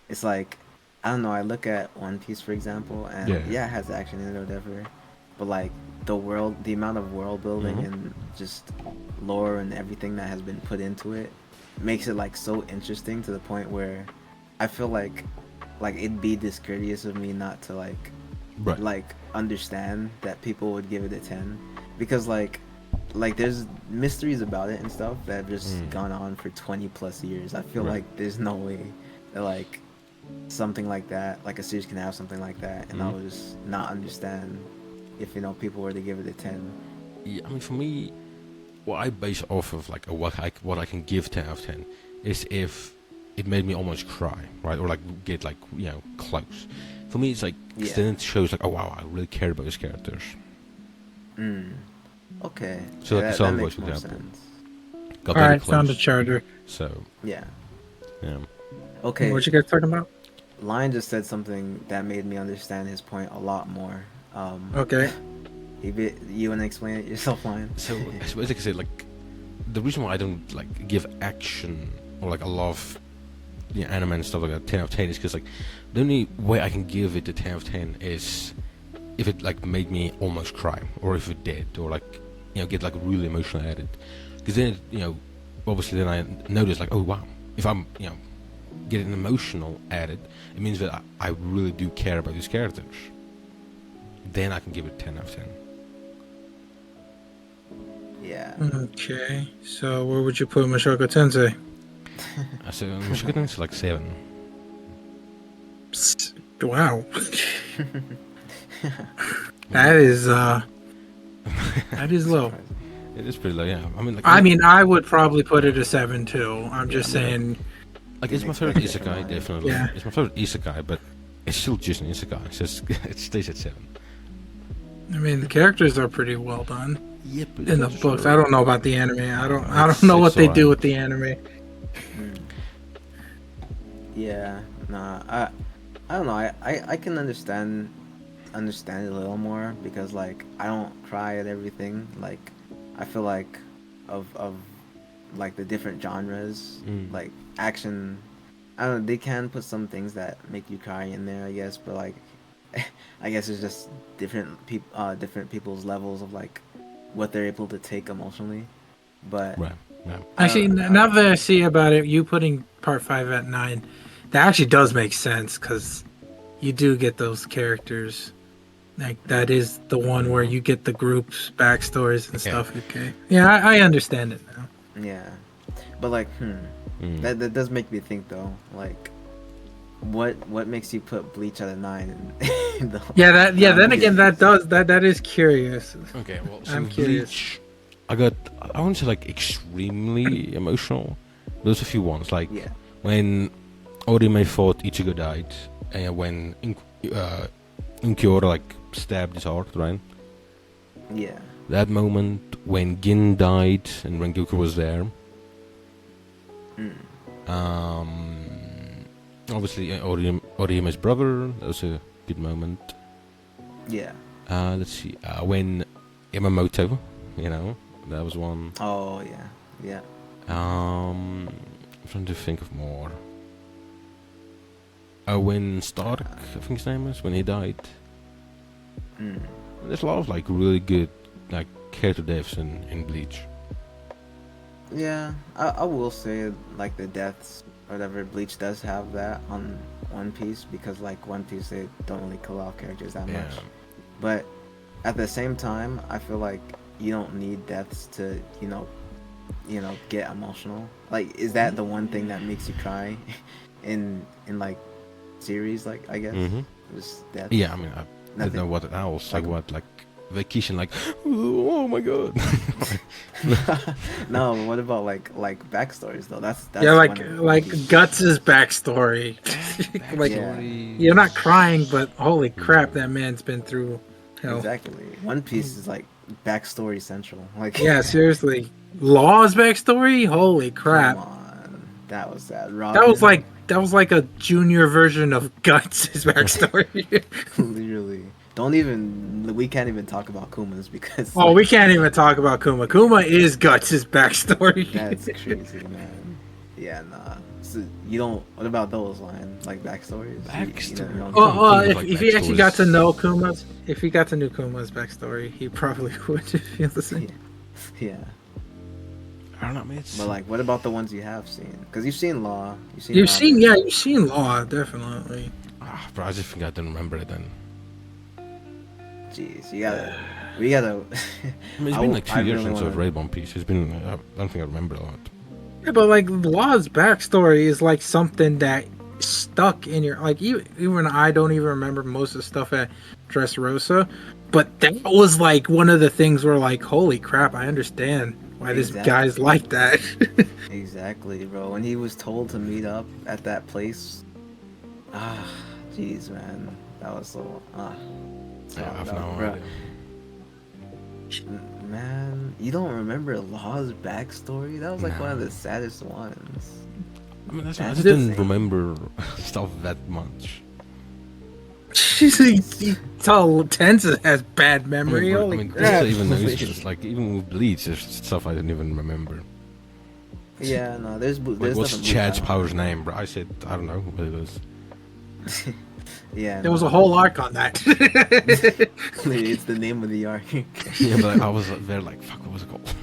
it's like I don't know. I look at One Piece for example, and Yeah. yeah, it has action in it or whatever. But like the amount of world building Mm-hmm. and just lore and everything that has been put into it makes it like so interesting to the point where I feel like it'd be discourteous of me not to Right. like understand that people would give it a 10 because like there's mysteries about it and stuff that have just Mm. gone on for 20 plus years. I feel Right. like there's no way that like something like that, like a series can have something like that and I Mm. would just not understand if people were to give it a 10. Yeah. I mean, for me, what I base off of like what I can give 10 out of 10 is if it made me almost cry, right, or like get like close. For me, it's like 'cause Yeah. then it shows like, oh wow, I really care about these characters. Mm. Okay. So Yeah, like the that Southern Voice, makes for more example, sense. got All very right, found a close. charter. So Yeah. yeah. Okay. What you guys talking about? Lion just said something that made me understand his point a lot more. Okay. You wanna explain it yourself, Lion? So I suppose I could say like the reason why I don't like give action or like a lot of anime and stuff like that 10 out of 10 is because like the only way I can give it a 10 out of 10 is if it like made me almost cry, or if it did, or like get like really emotional at it. Because then obviously then I notice like, oh wow, if I'm getting emotional at it, it means that I really do care about these characters. Then I can give it 10 out of 10. Yeah. Okay. So where would you put Mushoku Tensei? So I'm sure it's like 7. Psst. Wow. That is low. Surprising. It is pretty low, yeah. I mean, like, I mean, I would probably put it a 7 too. I'm Yeah, just I mean, saying. like it's Didn't my favorite expect it from isekai, Lion. definitely. Yeah. It's my favorite isekai, but it's still just an isekai. So it stays at 7. I mean, the characters are pretty well done Yep. in the books. I don't know about the anime. I don't It's- know what it's they do alright. with the anime. Mm. Yeah. Nah. I don't know. I can understand it a little more because like I don't cry at everything. Like I feel like of like the different genres, Mm. like action. I don't know. They can put some things that make you cry in there, I guess. But like, I guess it's just different people's levels of like what they're able to take emotionally. But Right. Yeah. Actually, now that I see about it, you putting part 5 at 9, that actually does make sense because you do get those characters. Like that is the one where you get the groups backstories and Yeah. stuff. Okay, yeah, I understand it now. yeah, but like, Mm. that does make me think though. Like, what makes you put Bleach at a 9? And Then again, that is curious. Okay. Well, so I'm with curious. Bleach, I wouldn't say like extremely emotional. There's a few ones like yeah, when Orime thought Ichigo died, and when Unkiora like stabbed his heart, right? yeah, That moment when Gin died and Rengoku was there. mm, Obviously, Orime's brother. That was a good moment. yeah. Let's see. When Yamamoto, that was one. Oh yeah, yeah. I'm trying to think of more. When Stark, I think his name is, when he died. Mm. There's a lot of like really good like character deaths in Bleach. Yeah, I will say like the deaths or whatever. Bleach does have that on One Piece because like One Piece they don't really kill off characters that Yeah. much. But at the same time, I feel like you don't need deaths to get emotional. Like, is that the one thing that makes you cry in like series? Like I guess Mm-hmm. just death. Yeah, I mean, I don't know Nothing. what else. Like what, like vacation, like, oh my god. No, but what about like backstories though? That's Yeah, one of the like Guts' backstory. Like Yeah. you're not crying, but holy crap, that man's been through hell. Exactly. One Piece is like backstory central. Like, Yeah, seriously. Law's backstory? Holy crap. come on, that was sad. That was like a junior version of Guts' backstory. Literally. Don't even. We can't even talk about Kuma's because. Oh, we can't even talk about Kuma. Kuma is Guts' backstory. That's crazy, man. Yeah, nah. So you don't. What about those lines? Like backstories? Backstory? You don't- Well, Think of, if he actually backstories. got to know Kuma's, if he got to know Kuma's backstory, he probably would feel the same. yeah. I don't know, man. It's, But like, what about the ones you have seen? Because you've seen Law. You've seen, Ramen. yeah, you've seen Law, definitely. bro, I just think I didn't remember it then. Jeez, you gotta. We gotta. I mean, it's been like 2 years since I've read One Piece. It's been. I don't think I remember a lot. Yeah, but like Law's backstory is like something that stuck in your like even I don't even remember most of the stuff at Dressrosa, but that was like one of the things where like holy crap, I understand why this Exactly. guy's like that. Exactly, bro. When he was told to meet up at that place, jeez, man, that was so I have that- no bro. idea. Man, you don't remember Law's backstory? That was like one of No. the saddest ones. I mean, I That's just didn't insane. remember stuff that much. You tell Tensa has bad memory. I Holy mean, crap. this even knows just like even with Bleach, there's stuff I didn't even remember. Yeah, no, there's Like, what's nothing Chad's blue power's name, bro? I said I don't know what it was. down. Yeah, There was no. a whole arc on that. It's the name of the arc. Yeah, but I was there like, fuck, what was it called?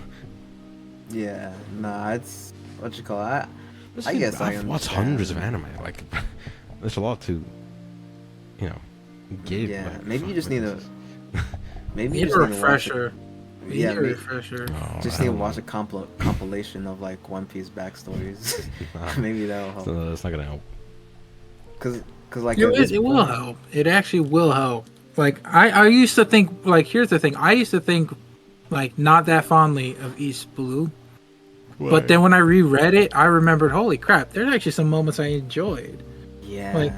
Yeah, nah, it's what you call it. I Listen, guess I I've watched understand. hundreds of anime. Like, there's a lot to, you know, give. Yeah, like, maybe you fuck, just what need is a this? maybe you Need just a need to watch it. refresher. You Yeah, need a may- refresher. Oh, just I need to don't watch know. a compilation of like One Piece backstories. Nah, Maybe that'll help. so that's not gonna help. Cause like You at know, this it will point- help. It actually will help. Like I used to think like here's the thing. I used to think like not that fondly of East Blue. But then when I reread it, I remembered, holy crap, there's actually some moments I enjoyed. Yeah.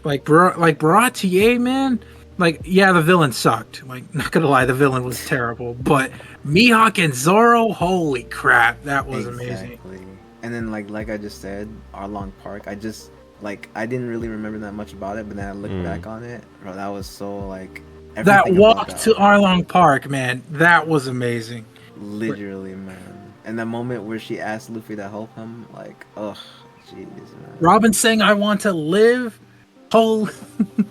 Like Baratier, man. Like, yeah, the villain sucked. Like, not gonna lie, the villain was terrible. But Mihawk and Zoro, holy crap, that was amazing. Exactly. And then like I just said, Arlong Park. I just I didn't really remember that much about it, but then I looked back on it, bro. That was so like That everything about walk that to was- Arlong Park, man, that was amazing. literally, man. And the moment where she asked Luffy to help him, like, ugh, jeez, man. Robin saying, I want to live. Holy.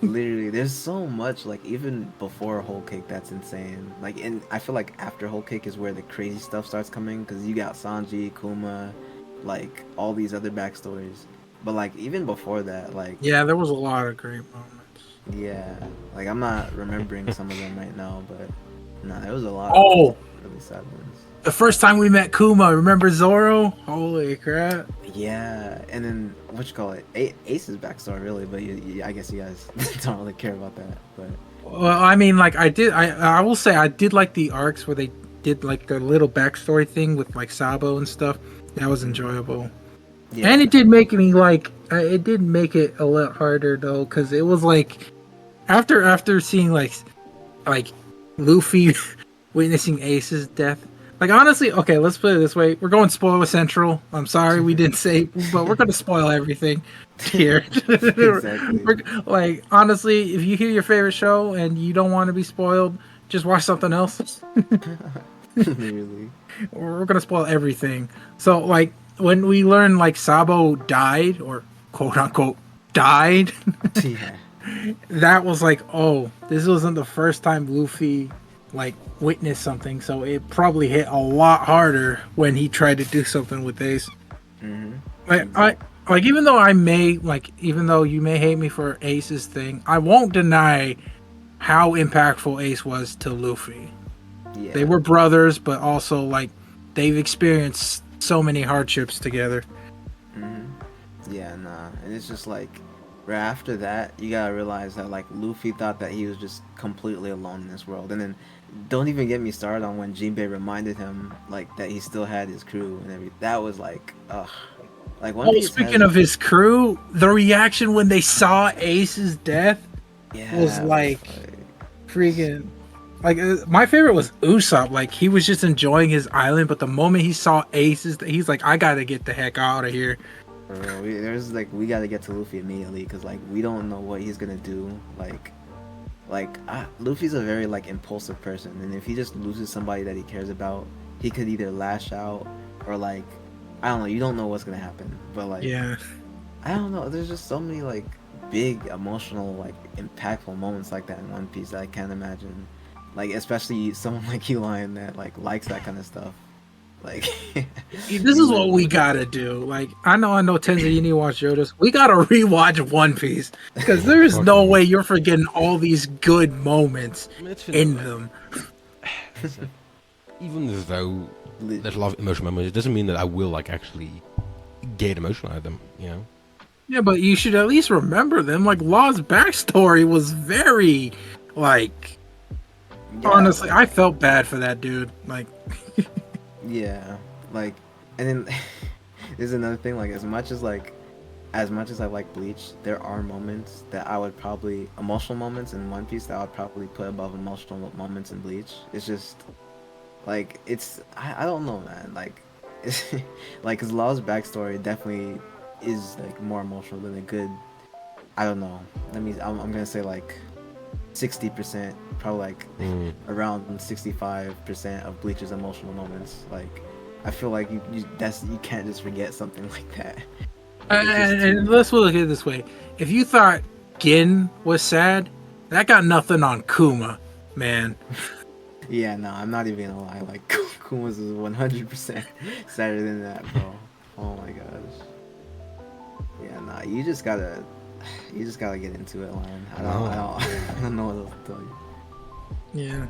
Literally, there's so much, like, even before Whole Cake, that's insane. Like, and I feel like after Whole Cake is where the crazy stuff starts coming, because you got Sanji, Kuma, like, all these other backstories. But, like, even before that, like, Yeah, there was a lot of great moments. yeah, like, I'm not remembering some of them right now, but, nah, there was a lot Oh, of really sad ones. the first time we met Kuma, remember Zoro? Holy crap. Yeah, and then, what you call it? Ace's backstory, really, but I guess you guys don't really care about that, but... Well, I mean, like I will say I did like the arcs where they did like their little backstory thing with like Sabo and stuff. That was enjoyable, Yeah. and it did make me like it did make it a lot harder though, because it was like after seeing like Luffy witnessing Ace's death. Like honestly, okay, let's put it this way: we're going spoiler central. I'm sorry we didn't say, but we're gonna spoil everything here. Exactly. Like honestly, if you hear your favorite show and you don't want to be spoiled, just watch something else. Literally. We're gonna spoil everything. So like when we learn like Sabo died or quote unquote died, Yeah. that was like, oh, this wasn't the first time Luffy like witnessed something, so it probably hit a lot harder when he tried to do something with Ace. Mm-hmm. Like even though even though you may hate me for Ace's thing, I won't deny how impactful Ace was to Luffy. Yeah. They were brothers, but also like they've experienced so many hardships together. Yeah, nah. And it's just like right after that, you gotta realize that like Luffy thought that he was just completely alone in this world, and then don't even get me started on when Jinbei reminded him like that he still had his crew and everything. That was like, ugh. Like One Oh, Piece speaking has, of his crew, the reaction when they saw Ace's death was yeah, it was like like, freaking. Like my favorite was Usopp. Like he was just enjoying his island, but the moment he saw Ace's, he's like, "I gotta get the heck out of here." for real. There's like we gotta get to Luffy immediately because like we don't know what he's gonna do. Luffy's a very like impulsive person, and if he just loses somebody that he cares about, he could either lash out or like I don't know. You don't know what's gonna happen, but like Yeah. I don't know. There's just so many like big emotional like impactful moments like that in One Piece that I can't imagine. Like especially someone like you, Lion, that like likes that kind of stuff. Like This you is what we would. gotta do. Like I know, Tenza, you need to watch JoJo's. We gotta rewatch One Piece because there is no Fucking. way you're forgetting all these good moments I mean, it's in like, them. it's like, even though Li- there's a lot of emotional moments, it doesn't mean that I will like actually get emotional out of them. You know. Yeah, but you should at least remember them. Like Law's backstory was very, like, yeah, honestly, like I felt bad for that dude. Like, yeah, like and then there's another thing. Like as much as I like Bleach, there are moments that I would probably emotional moments in One Piece that I would probably put above emotional moments in Bleach. It's just like I don't know, man. Like it's like cause Law's backstory definitely is like more emotional than a good. I don't know. I'm gonna say like 60%, probably like Mm. around 65% of Bleach's emotional moments. Like I feel like you can't just forget something like that. Like it's just and too. let's look at it this way: if you thought Gin was sad, that got nothing on Kuma, man. Yeah, no, I'm not even gonna lie. Like Kuma's is 100% sadder than that, bro. Oh my gosh. Yeah, nah, you just gotta get into it, Lion. No. I don't know what else to tell you. Yeah,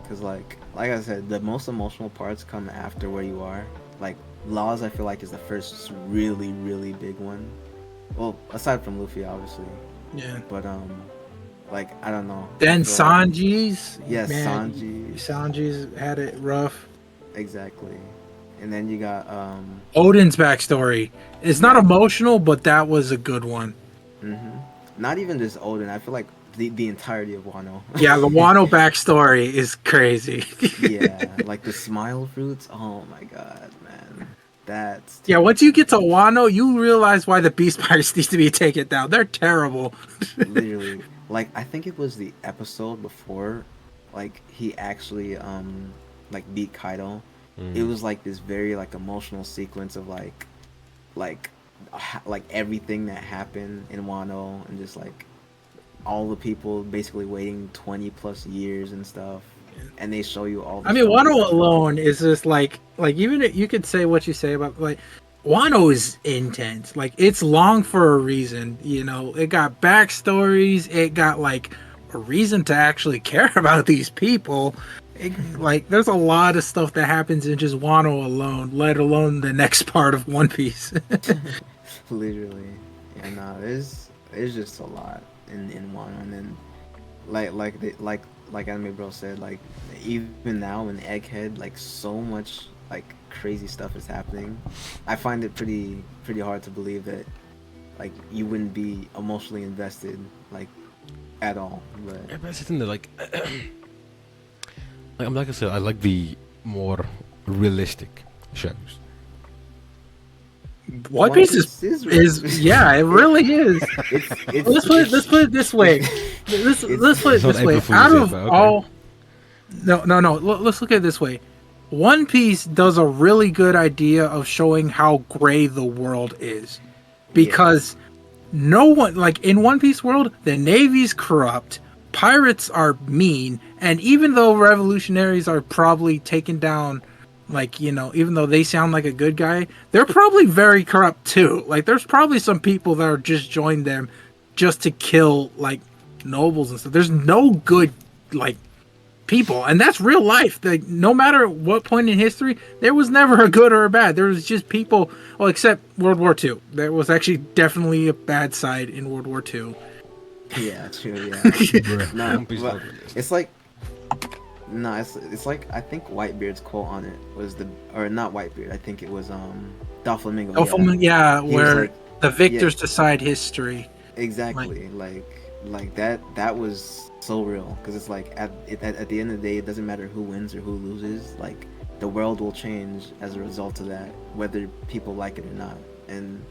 Cause like I said, the most emotional parts come after where you are. Like Laws, I feel like is the first really really big one. Well, aside from Luffy, obviously, yeah. but like I don't know. I Then feel like Sanji's, yes, man, Sanji, Sanji's had it rough. exactly. And then you got Odin's backstory. It's not yeah, emotional, but that was a good one. hmm not even just Odin. I feel like the entirety of Wano. Yeah, the Wano backstory is crazy. Yeah, like the smile fruits. Oh my god, man, that's Yeah, too once you get to funny. Wano, you realize why the Beast Pirates needs to be taken down. They're terrible. Literally, like I think it was the episode before, like he actually like beat Kaido. It Mm. was like this very like emotional sequence of like like everything that happened in Wano and just like all the people basically waiting 20 plus years and stuff, and they show you all the I mean, stories Wano that stuff. alone is just like even you could say what you say about like Wano is intense. Like it's long for a reason. You know, it got backstories. It got like a reason to actually care about these people. Like there's a lot of stuff that happens in just Wano alone, let alone the next part of One Piece. Literally, yeah, no, there's just a lot in Wano, and then like Anime Bro said, like even now in Egghead, like so much like crazy stuff is happening. I find it pretty hard to believe that like you wouldn't be emotionally invested like at all. But Yeah, but that's the thing that like I said, I like the more realistic shows. One Piece is yeah, it really is. Let's put it this way. Let's put it It's not this way. April Out Fool's yet, of but okay. all, no. Let's look at it this way. One Piece does a really good idea of showing how gray the world is, yeah, because no one like in One Piece world, the Navy's corrupt, pirates are mean, and even though revolutionaries are probably taken down, like even though they sound like a good guy, they're probably very corrupt too. Like there's probably some people that are just joined them just to kill like nobles and stuff. There's no good like people, and that's real life. Like, no matter what point in history, there was never a good or a bad. There was just people. Well, except World War II. There was actually definitely a bad side in World War II. Yeah, true. Yeah. Bruh, No, don't be so but realistic. it's like no, it's like I think Whitebeard's quote on it was or not Whitebeard. I think it was Doflamingo. Oh, yeah, He was where like, the yeah, victors decide history. exactly. Like that was so real because it's like at the end of the day, it doesn't matter who wins or who loses. Like the world will change as a result of that, whether people like it or not. And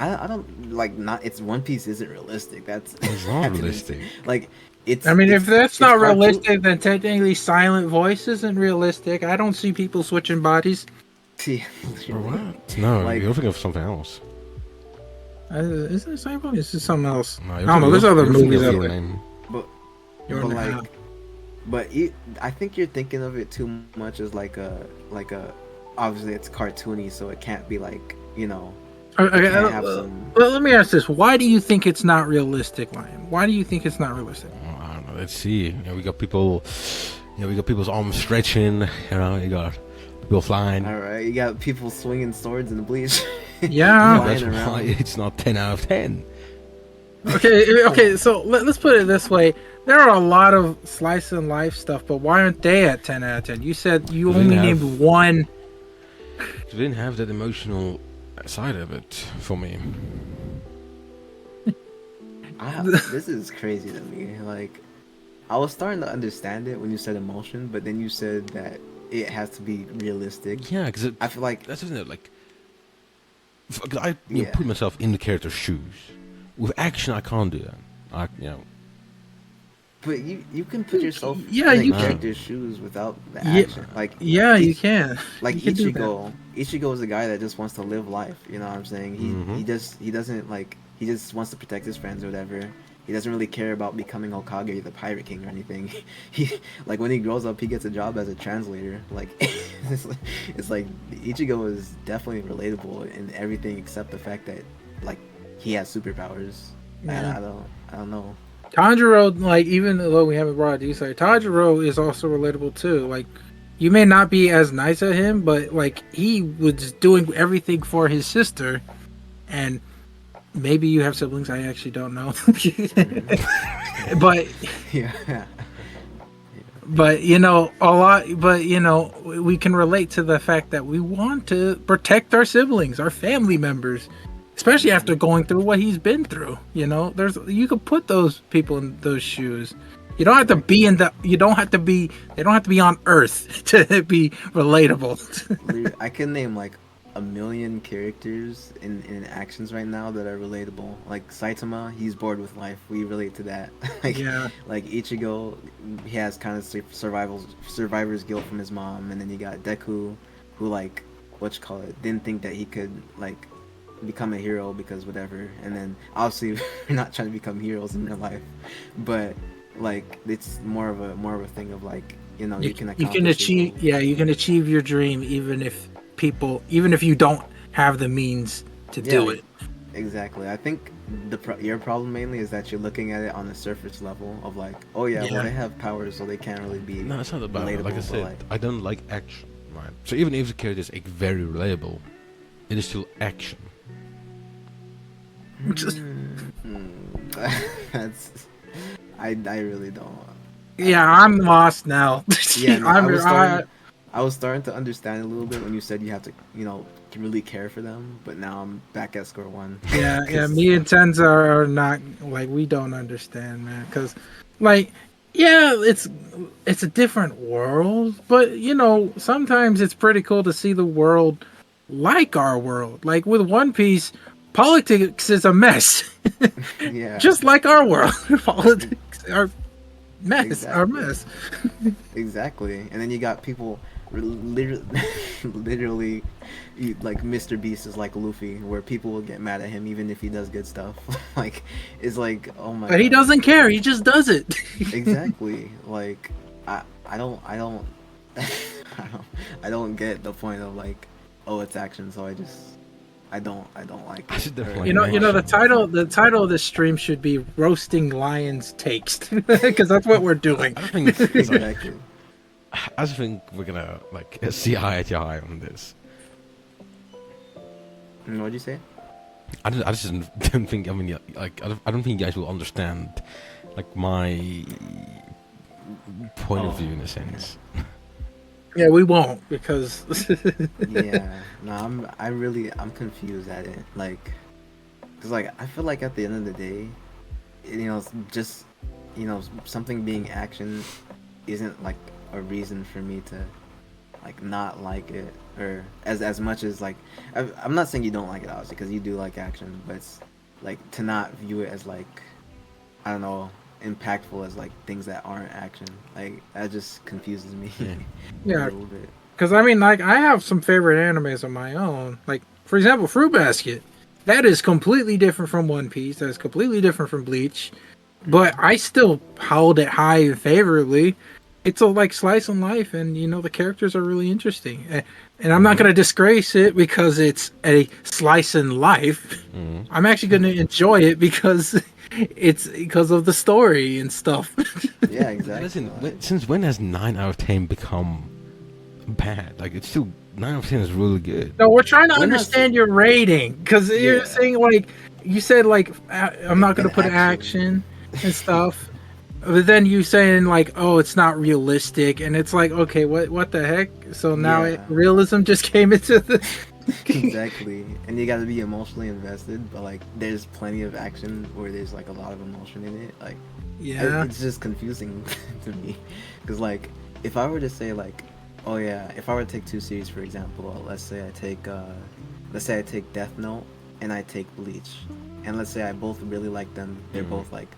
I don't like not. It's One Piece isn't realistic. That's It's not that's realistic. like it's. I mean, if that's not cartoon- realistic, then technically Silent Voice isn't realistic. I don't see people switching bodies. Yeah, Or what? No, Like- you're thinking of something else. Is it Silent Voice? Is it something else? No, I don't know. There's other movies out Your there. name. but Your but Name. like, but I think you're thinking of it too much as like a obviously it's cartoony, so it can't be like Okay, can't have some. well, let me ask this: why do you think it's not realistic, Lion? Why do you think it's not realistic? Oh, I don't know. Let's see. We got people. We got people's arms stretching. You got people flying. All right, you got people swinging swords in the bleach. Yeah. That's Flying around. why it's not 10 out of 10. Okay. So let's put it this way: there are a lot of slice and life stuff, but why aren't they at 10 out of 10? You said you They only have- named one. You didn't have that emotional side of it for me. This is crazy to me. Like, I was starting to understand it when you said emotion, but then you said that it has to be realistic. Yeah, because I feel like that's isn't it like. 'Cause I Yeah. put myself in the character's shoes. With action, I can't do that. but you can put yourself Yeah, in you the can. character's shoes without the Yeah. action. Like Yeah, you each- can. like You can do that. Ichigo is a guy that just wants to live life. You know what I'm saying? Mhm. He doesn't like he just wants to protect his friends or whatever. He doesn't really care about becoming Hokage, the Pirate King, or anything. He like when he grows up, he gets a job as a translator. Like it's like Ichigo is definitely relatable in everything except the fact that like he has superpowers. Yeah. I don't know. Tanjiro, like, even though we haven't brought it, like, Tanjiro is also relatable too. Like, you may not be as nice at him, but like he was doing everything for his sister, and maybe you have siblings. I actually don't know, but Yeah. a lot. But we can relate to the fact that we want to protect our siblings, our family members. Especially after going through what he's been through, you could put those people in those shoes. You don't have to be they don't have to be on Earth to be relatable. I can name like a million characters in actions right now that are relatable. Like Saitama, he's bored with life. We relate to that. Yeah. Like Ichigo, he has kind of survivor's guilt from his mom, and then you got Deku, who like didn't think that he could like become a hero because whatever. And then obviously we're not trying to become heroes in real life, but like it's more of a thing of like you can achieve you can achieve your dream even if you don't have the means to do it. Exactly. I think your problem mainly is that you're looking at it on the surface level of like, oh yeah, well they have powers, so they can't really be. No, it's not about it. relatable, Like I but, said, like- I don't like action. Right. So even if the character is very relatable, it is still action. That's I really don't. Yeah, I'm lost now. Yeah, no, I'm I was starting to understand a little bit when you said you have to, really care for them, but now I'm back at square one. yeah. Me and Tenza are not like we don't understand, man. Because, like, yeah, it's a different world, but sometimes it's pretty cool to see the world like our world. Like with One Piece, politics is a mess, Yeah. just like our world. Politics are mess, Exactly. our mess. Exactly. And then you got people literally like Mr. Beast is like Luffy, where people will get mad at him even if he does good stuff. Like it's like, oh my But he God. doesn't care. He just does it. Exactly. Like I don't I don't get the point of like, oh, it's action, so I don't like I should it. definitely The title of this stream should be roasting lions takes because that's what we're doing. I don't think it's like, Exactly. I just think we're gonna like see eye to eye on this. What'd you say? I just don't think. I mean, yeah, like I don't think you guys will understand like my point of view in a sense. Yeah, we won't because Yeah, no, I'm confused at it. Like, cause like I feel like at the end of the day, it's just something being action isn't like a reason for me to like not like it, or as much as like I'm not saying you don't like it obviously because you do like action, but it's like to not view it as like, I don't know, impactful as like things that aren't action. Like that just confuses me Yeah. a yeah, little bit. because I mean, like I have some favorite animes of my own. Like for example, Fruit Basket. That is completely different from One Piece. That is completely different from Bleach. But I still hold it high and favorably. It's a like slice of life, and the characters are really interesting. And I'm not Mm-hmm. gonna disgrace it because it's a slice in life. Mm-hmm. I'm actually gonna enjoy it because it's because of the story and stuff. Yeah, exactly. Listen, Like, since when has 9 out of 10 become bad? Like it's still 9 out of 10 is really good. No, we're trying to we're not understand your rating because you're yeah, saying like you said like I'm not an gonna put action. action and stuff. But then you saying like, oh, it's not realistic, and it's like, okay, what the heck? So now Yeah. realism just came into the. Exactly, and you got to be emotionally invested, but like there's plenty of action where there's like a lot of emotion in it. Like Yeah. it's just confusing to me because like if I were to say like, oh yeah, if I were to take two series for example, let's say I take Death Note and I take Bleach, and let's say I both really like them, they're Mhm. both like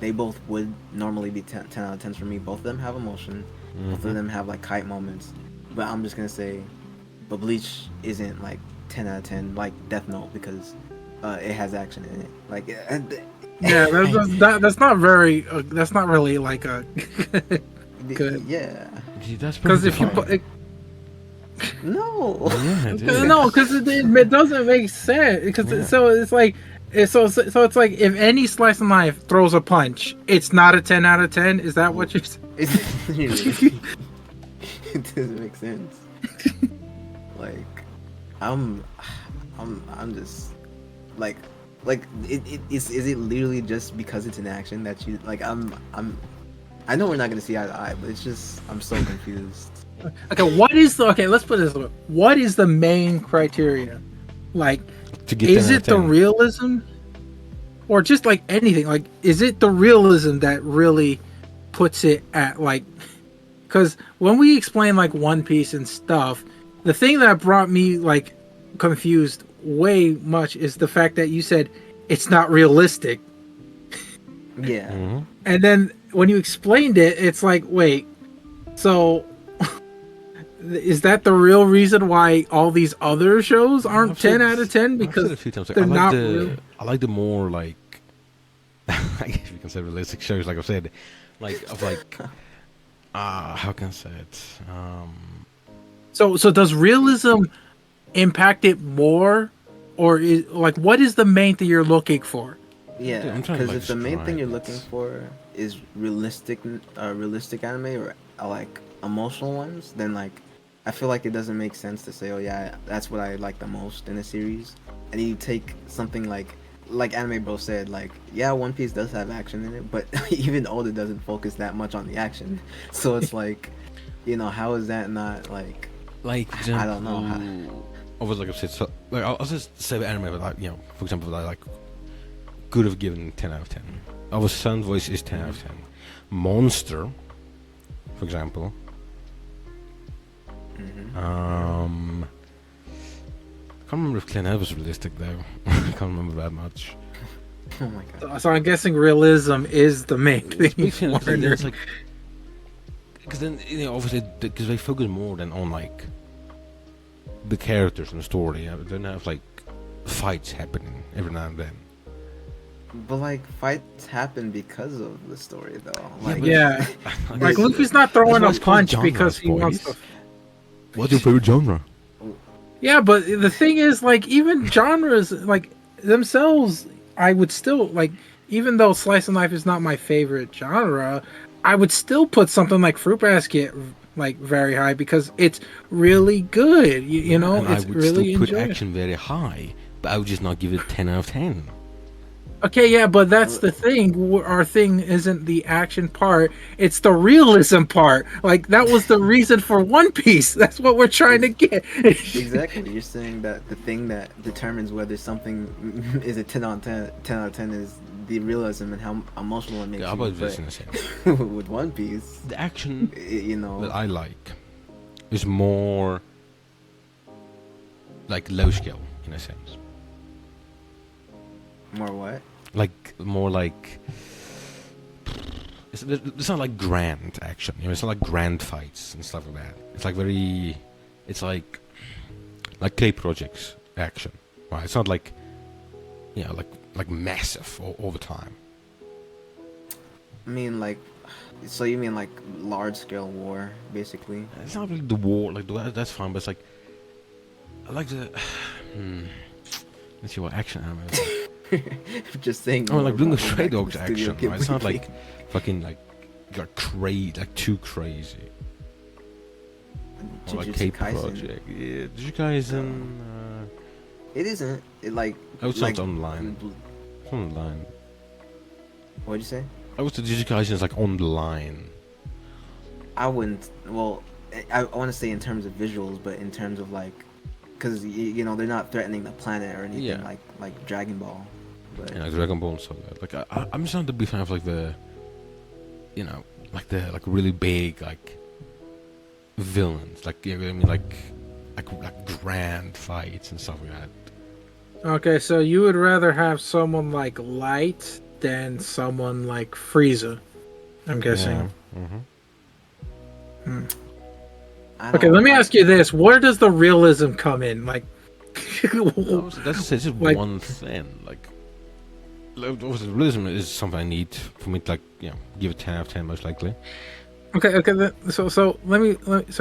they both would normally be 10 out of 10s for me. Both of them have emotion, both of Mhm. them have like kite moments, but I'm just gonna say, but Bleach isn't like 10 out of 10 like Death Note because it has action in it. Like, Yeah, that's not very. That's not really like a good. yeah, Gee, that's Because perfectly if you fine. put no, Yeah, it no, is. because it doesn't make sense. Because Yeah. so it's like so it's like if any slice of life throws a punch, it's not a 10 out of 10. Is that what you're saying? it doesn't make sense. Like, I'm, I'm just like, is it literally just because it's an action that you like? I know we're not gonna see eye to eye, but it's just I'm so confused. Okay, what is the okay? Let's put it this way. What is the main criteria? Like, To get 10 is out of it the 10. realism, or just like anything? Like, is it the realism that really puts it at like? Because when we explain like One Piece and stuff, the thing that brought me like confused way much is the fact that you said it's not realistic, Yeah, Mhm. and then when you explained it, it's like, wait, so is that the real reason why all these other shows aren't I've 10 said out of 10 I've said because a few times. Like, they're not real? I like the more like I guess we can say realistic shows. Like I've said, like of like how can I say it? So does realism impact it more, or is like what is the main thing you're looking for? Dude, yeah. I'm trying to Because like if the main thing describe you're looking it. for is realistic anime or like emotional ones, then like I feel like it doesn't make sense to say, oh yeah, that's what I like the most in a series, and you take something like Anime Bro said, like yeah, One Piece does have action in it, but even Oda doesn't focus that much on the action, so it's like, how is that not like, Like for I don't know how. example, obviously like I've said, so, like I'll just say the anime, but like for example, I like could have given 10 out of 10. Our Sun Voice is 10 out of 10. Monster, for example. Mhm. I can't remember if Clan was realistic though. I can't remember that much. Oh my god. So I'm guessing realism is the main thing. Speaking of, for then it's nerd. like, because then obviously because they focus more than on like the characters and the story. They don't have like fights happening every now and then. But like fights happen because of the story though. Yeah, Like but- Yeah, Like, like This- Luffy's not throwing that's why a it's called punch genres, because he wants boys. to. What's your favorite genre? Yeah, but the thing is, like, even genres, like, themselves, I would still, like, even though Slice of Life is not my favorite genre, I would still put something like Fruit Basket like very high because it's really good. You know, And I it's would still really put enjoyable. action very high, but I would just not give it 10 out of 10. Okay, yeah, but that's the thing. Our thing isn't the action part; it's the realism part. Like that was the reason for One Piece. That's what we're trying to Ex- get. exactly. You're saying that the thing that determines whether something is a 10 out of 10, 10 out of 10 is the realism and how emotional it Yeah, makes how you. about this But in a sense? with One Piece, The action you that know, I like is more like low skill in a sense. more what? Like more like it's not like grand action. You know, it's not like grand fights and stuff like that. It's like very, it's like K projects action. Right? It's not like, you know, like massive all the time. I mean, like, so you mean like large scale war, basically? It's not really the war. Like that's fine, but it's like I like the. Let's see what action anime. Just saying. Oh, More like doing a about Stray back to Dogs the Studio action. Right? It's not Ghibli like thing. fucking like got crazy, like too crazy. Or like Jujutsu K Kaisen. project. Yeah, Jujutsu Kaisen. It isn't. It like. I would say like it's online. It's online. What'd you say? I would say Jujutsu Kaisen is like on the line. I wouldn't. Well, I want to say in terms of visuals, but in terms of like, because you know they're not threatening the planet or anything Yeah. like Dragon Ball. But Yeah, like Dragon Ball and stuff like that. Like I'm just not a big fan of like the, you know, like the like really big like villains. Like you know what I mean, like grand fights and stuff like that. Okay, so you would rather have someone like Light than someone like Frieza, I'm Yeah. guessing. Mm-hmm. I Okay, don't let me like. ask you this: where does the realism come in? Like, That's just like, one thing. Like obviously, realism is something I need for me to like give it 10 out of 10 most likely. okay. So so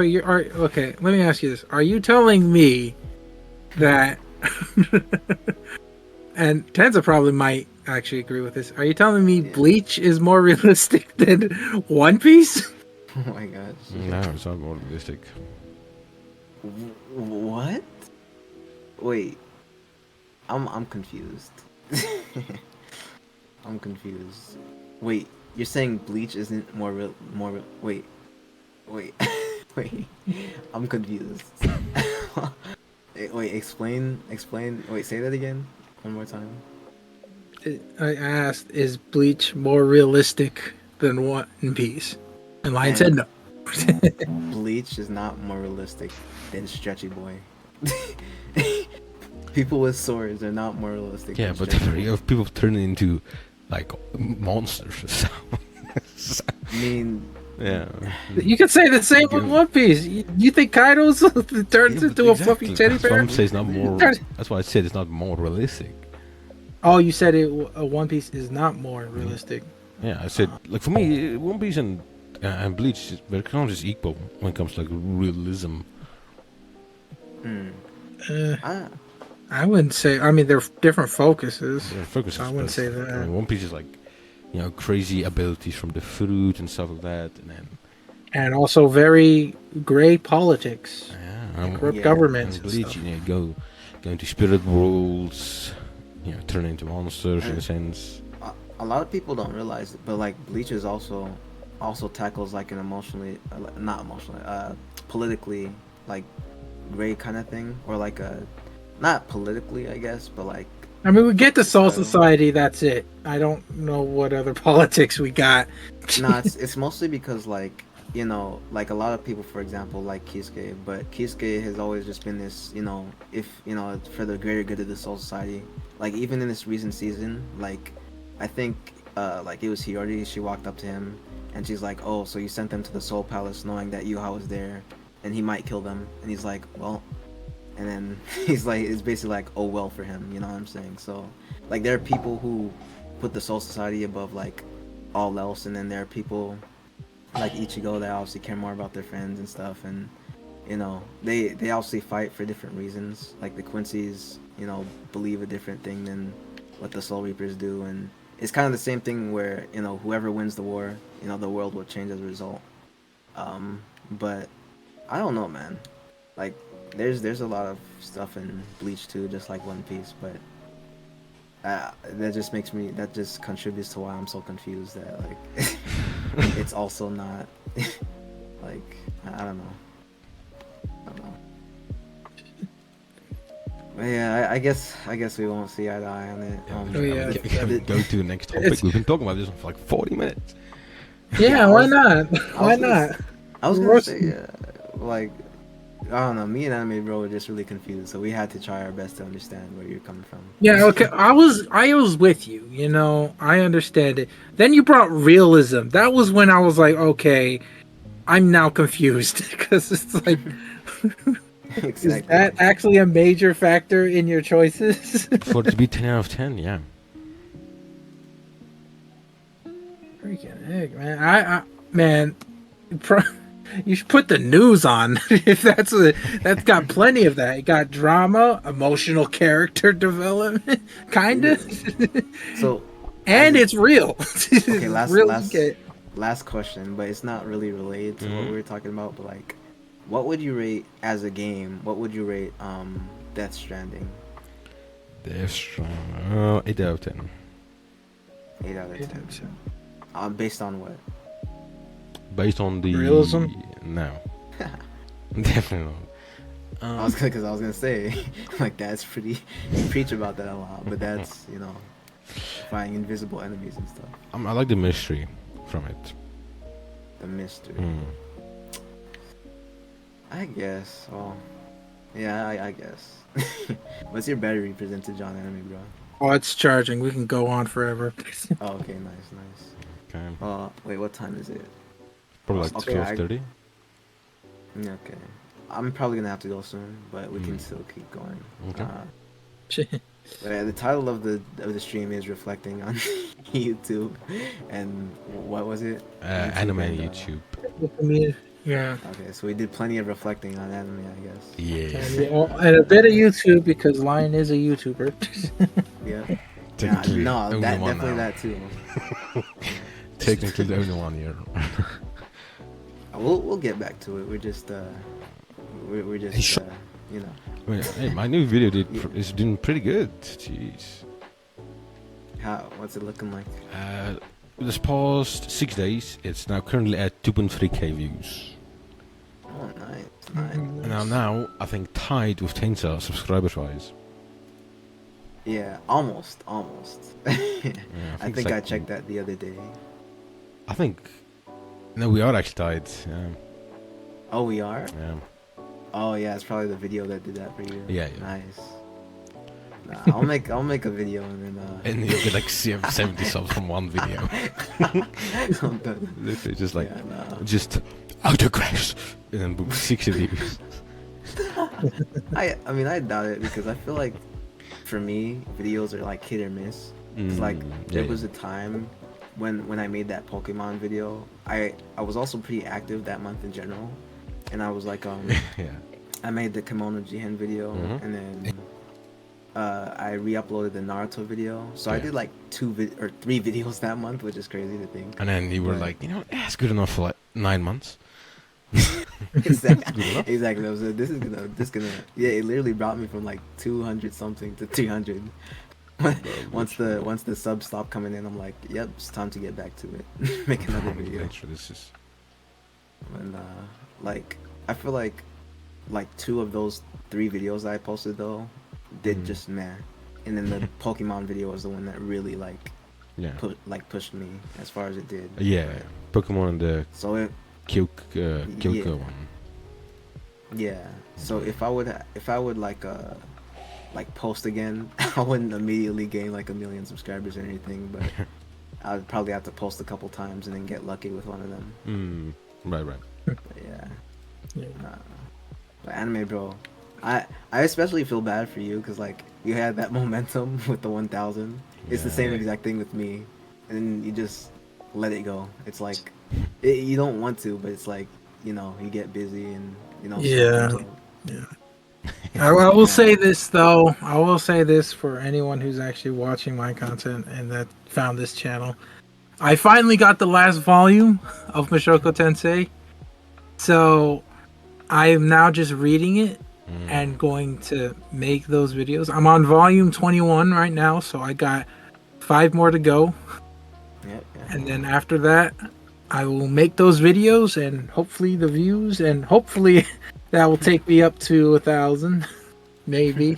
you are okay. Let me ask you this: are you telling me that? And Tenza probably might actually agree with this. Are you telling me Yeah. Bleach is more realistic than One Piece? Oh my gosh. No, it's not more realistic. What? Wait. I'm confused. I'm confused. Wait, you're saying Bleach isn't wait. Wait. Wait. I'm confused. Wait, explain. Wait, say that again. One more time. I asked, is Bleach more realistic than One Piece? And Lion said And no. Bleach is not more realistic than Stretchy Boy. People with swords are not more realistic Yeah, than but Stretchy Boy. you have people turning into like monsters. So. I mean, Yeah. You could say the same with One Piece. You think Kaido's turns Yeah, but into a fluffy teddy That's why bear? I'm saying it's not more. That's why I said it's not more realistic. Oh, you said One Piece is not more realistic. Yeah, I said like for me, One Piece and Bleach, they're kind of just equal when it comes to like realism. Uh, I wouldn't say. I mean, they're different focuses. Their focus So I is wouldn't say best. that. I mean, One Piece is like, crazy abilities from the fruit and stuff like that, and then And also very gray politics, and corrupt Yeah. governments and and Bleach, stuff. go into spirit worlds, turn into monsters in a sense. A lot of people don't realize it, but like Bleach is also tackles like an emotionally, not emotionally, politically like gray kind of thing, or like a not politically, I guess, but like I mean, we get the Soul societal. Society. That's it. I don't know what other politics we got. No, it's mostly because like like a lot of people, for example, like Kisuke, but Kisuke has always just been this, if it's for the greater good of the Soul Society. Like even in this recent season, like I think like it was Hiyori, she walked up to him and she's like, "Oh, so you sent them to the Soul Palace knowing that Yuha was there and he might kill them." And he's like, "Well," and then he's like, it's basically like, "Oh well" for him, you know what I'm saying? So like there are people who put the Soul Society above like all else, and then there are people like Ichigo that obviously care more about their friends and stuff, and they obviously fight for different reasons. Like the Quincy's believe a different thing than what the Soul Reapers do, and it's kind of the same thing where whoever wins the war, the world will change as a result. but I don't know, man. Like, there's a lot of stuff in Bleach too, just like One Piece, but that just contributes to why I'm so confused that like it's also not like I don't know. I don't know. But yeah, I guess we won't see eye to eye on it. Yeah. Can we go to the next topic? We've been talking about this for like 40 minutes. Yeah, why not? Why not? I was gonna say, like, I don't know. Me and Anime Bro were just really confused, so we had to try our best to understand where you're coming from. Yeah, okay. I was with you, you know, I understand it. Then you brought realism. That was when I was like, okay, I'm now confused because it's like Exactly. is that actually a major factor in your choices? For it to be 10 out of 10, yeah. Freaking heck, man. Man, you should put the news on if that's got plenty of that. It got drama, emotional character development, kind of. So, and it's real. okay, It's last question, but it's not really related to what we were talking about. But like, what would you rate as a game? What would you rate Death Stranding? Death Stranding, 8 out of 10. 8 out of 10. Based on what? Based on the realism? No, definitely not. I was gonna say, like that's pretty. You preach about that a lot, but that's fighting invisible enemies and stuff. I like the mystery from it. The mystery. I guess. Well, yeah, I guess. What's your battery percentage on Anime Bro? Oh, it's charging. We can go on forever. Oh, okay, nice. Okay. Wait, what time is it? Probably like Okay, 12:30. Okay. I'm probably gonna have to go soon, but we can still keep going. Okay. But the title of the stream is reflecting on YouTube, and what was it? Anime and, YouTube. Yeah. Okay, so we did plenty of reflecting on anime, I guess. Yeah. And a bit of YouTube because Lion is a YouTuber. Yeah. Technically, No, only that one definitely now. that too. Technically, the only one here. We'll get back to it. We're just you know. I mean, hey, my new video is doing pretty good. Jeez. What's it looking like? This past 6 days, it's now currently at 2.3k views. Oh, nice. And now I think tied with Tensa subscribers wise. Yeah, almost. Yeah, I think I checked that the other day. I think no, we are actually tied. Oh, we are? Yeah. Oh yeah, it's probably the video that did that for you. Yeah. Nice. Nah, I'll make a video and then And you'll get like 70 subs from one video. Literally just like just autographs and then boom, 60 views. I mean I doubt it because I feel like for me videos are like hit or miss. It's like there was a time when I made that Pokemon video. I was also pretty active that month in general, and I was like I made the Kimono Jihen video and then I re-uploaded the Naruto video. So I did like 3 videos that month, which is crazy to think. And then you were like, it's good enough for like 9 months. Exactly. I was like, this is gonna yeah, it literally brought me from like 200 something to 300. once the subs stop coming in, I'm like, yep, it's time to get back to it. Make another video. This is And like I feel like 2 of those 3 videos that I posted though did just meh. And then the Pokemon video was the one that really pushed me as far as it did. Yeah, Pokemon and the Kyoko one. Yeah. So if I would like post again, I wouldn't immediately gain like 1 million subscribers or anything, but I would probably have to post a couple times and then get lucky with one of them. Right. But yeah. But Anime Bro, I especially feel bad for you because like you had that momentum with the 1000. It's the same exact thing with me, and then you just let it go. It's like you don't want to, but it's like you get busy and Yeah. I will say this though. I will say this for anyone who's actually watching my content and that found this channel. I finally got the last volume of Mushoku Tensei. So I'm now just reading it Mm. and going to make those videos. I'm on volume 21 right now, so I got 5 more to go. Yeah, yeah. And then after that, I will make those videos and hopefully the views, and hopefully that will take me up to 1,000, maybe.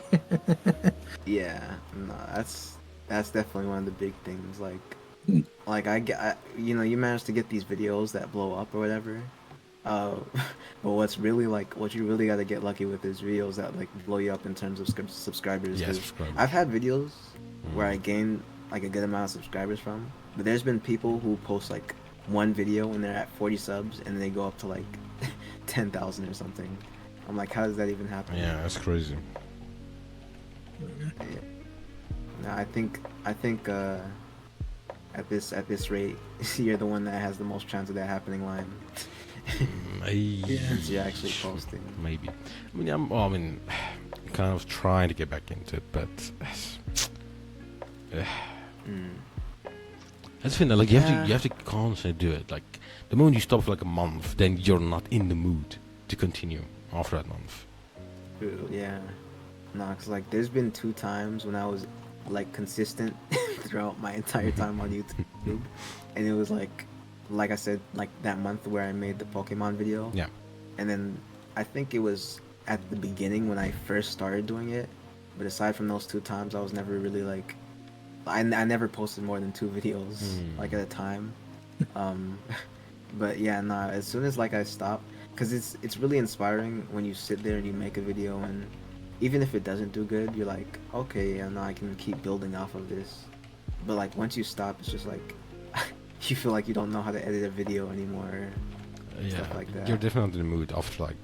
Yeah, no, that's definitely one of the big things. Like you managed to get these videos that blow up or whatever. Uh, but what's really like what you really got to get lucky with is videos that like blow you up in terms of subscribers. Yeah, Because subscribers. I've had videos where I Mm. gain like a good amount of subscribers from, but there's been people who post like one video when they're at 40 subs and they go up to like 10,000 or something. I'm like, how does that even happen? Yeah, that's crazy. Yeah. No, I think at this rate, you're the one that has the most chance of that happening live. Since you're actually posting. Maybe. I mean, I mean, kind of trying to get back into it, but Mm. that's the thing. Like Yeah. you have to constantly do it. Like the moment you stop for like a month, then you're not in the mood to continue after that month. True. Yeah. No, cause like there's been 2 times when I was like consistent throughout my entire time on YouTube, and it was like I said, like that month where I made the Pokemon video. Yeah. And then I think it was at the beginning when I first started doing it. But aside from those 2 times, I was never really like, I never posted more than 2 videos like at a time. Um, but yeah, nah. As soon as like I stopped, cause it's really inspiring when you sit there and you make a video, and even if it doesn't do good, you're like, okay, yeah, now I can keep building off of this. But like once you stop, it's just like you feel like you don't know how to edit a video anymore. Yeah, Stuff like that. you're definitely in the mood after like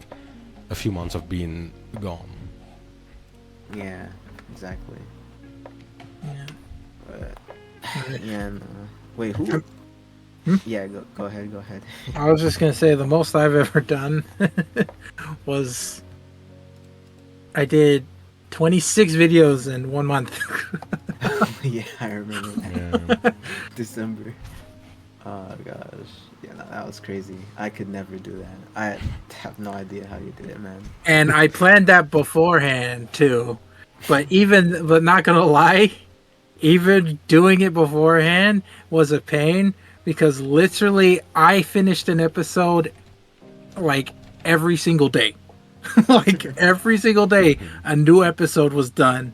a few months of being gone. Yeah, exactly. Yeah. But yeah, no. Wait, who? Hmm? Yeah, go ahead, go ahead. I was just gonna say the most I've ever done was I did 26 videos in 1 month. Yeah, I remember that. Yeah. December. Oh gosh, yeah, no, that was crazy. I could never do that. I have no idea how you did it, man. And I planned that beforehand too. But not gonna lie, even doing it beforehand was a pain because literally I finished an episode like every single day. Like every single day a new episode was done.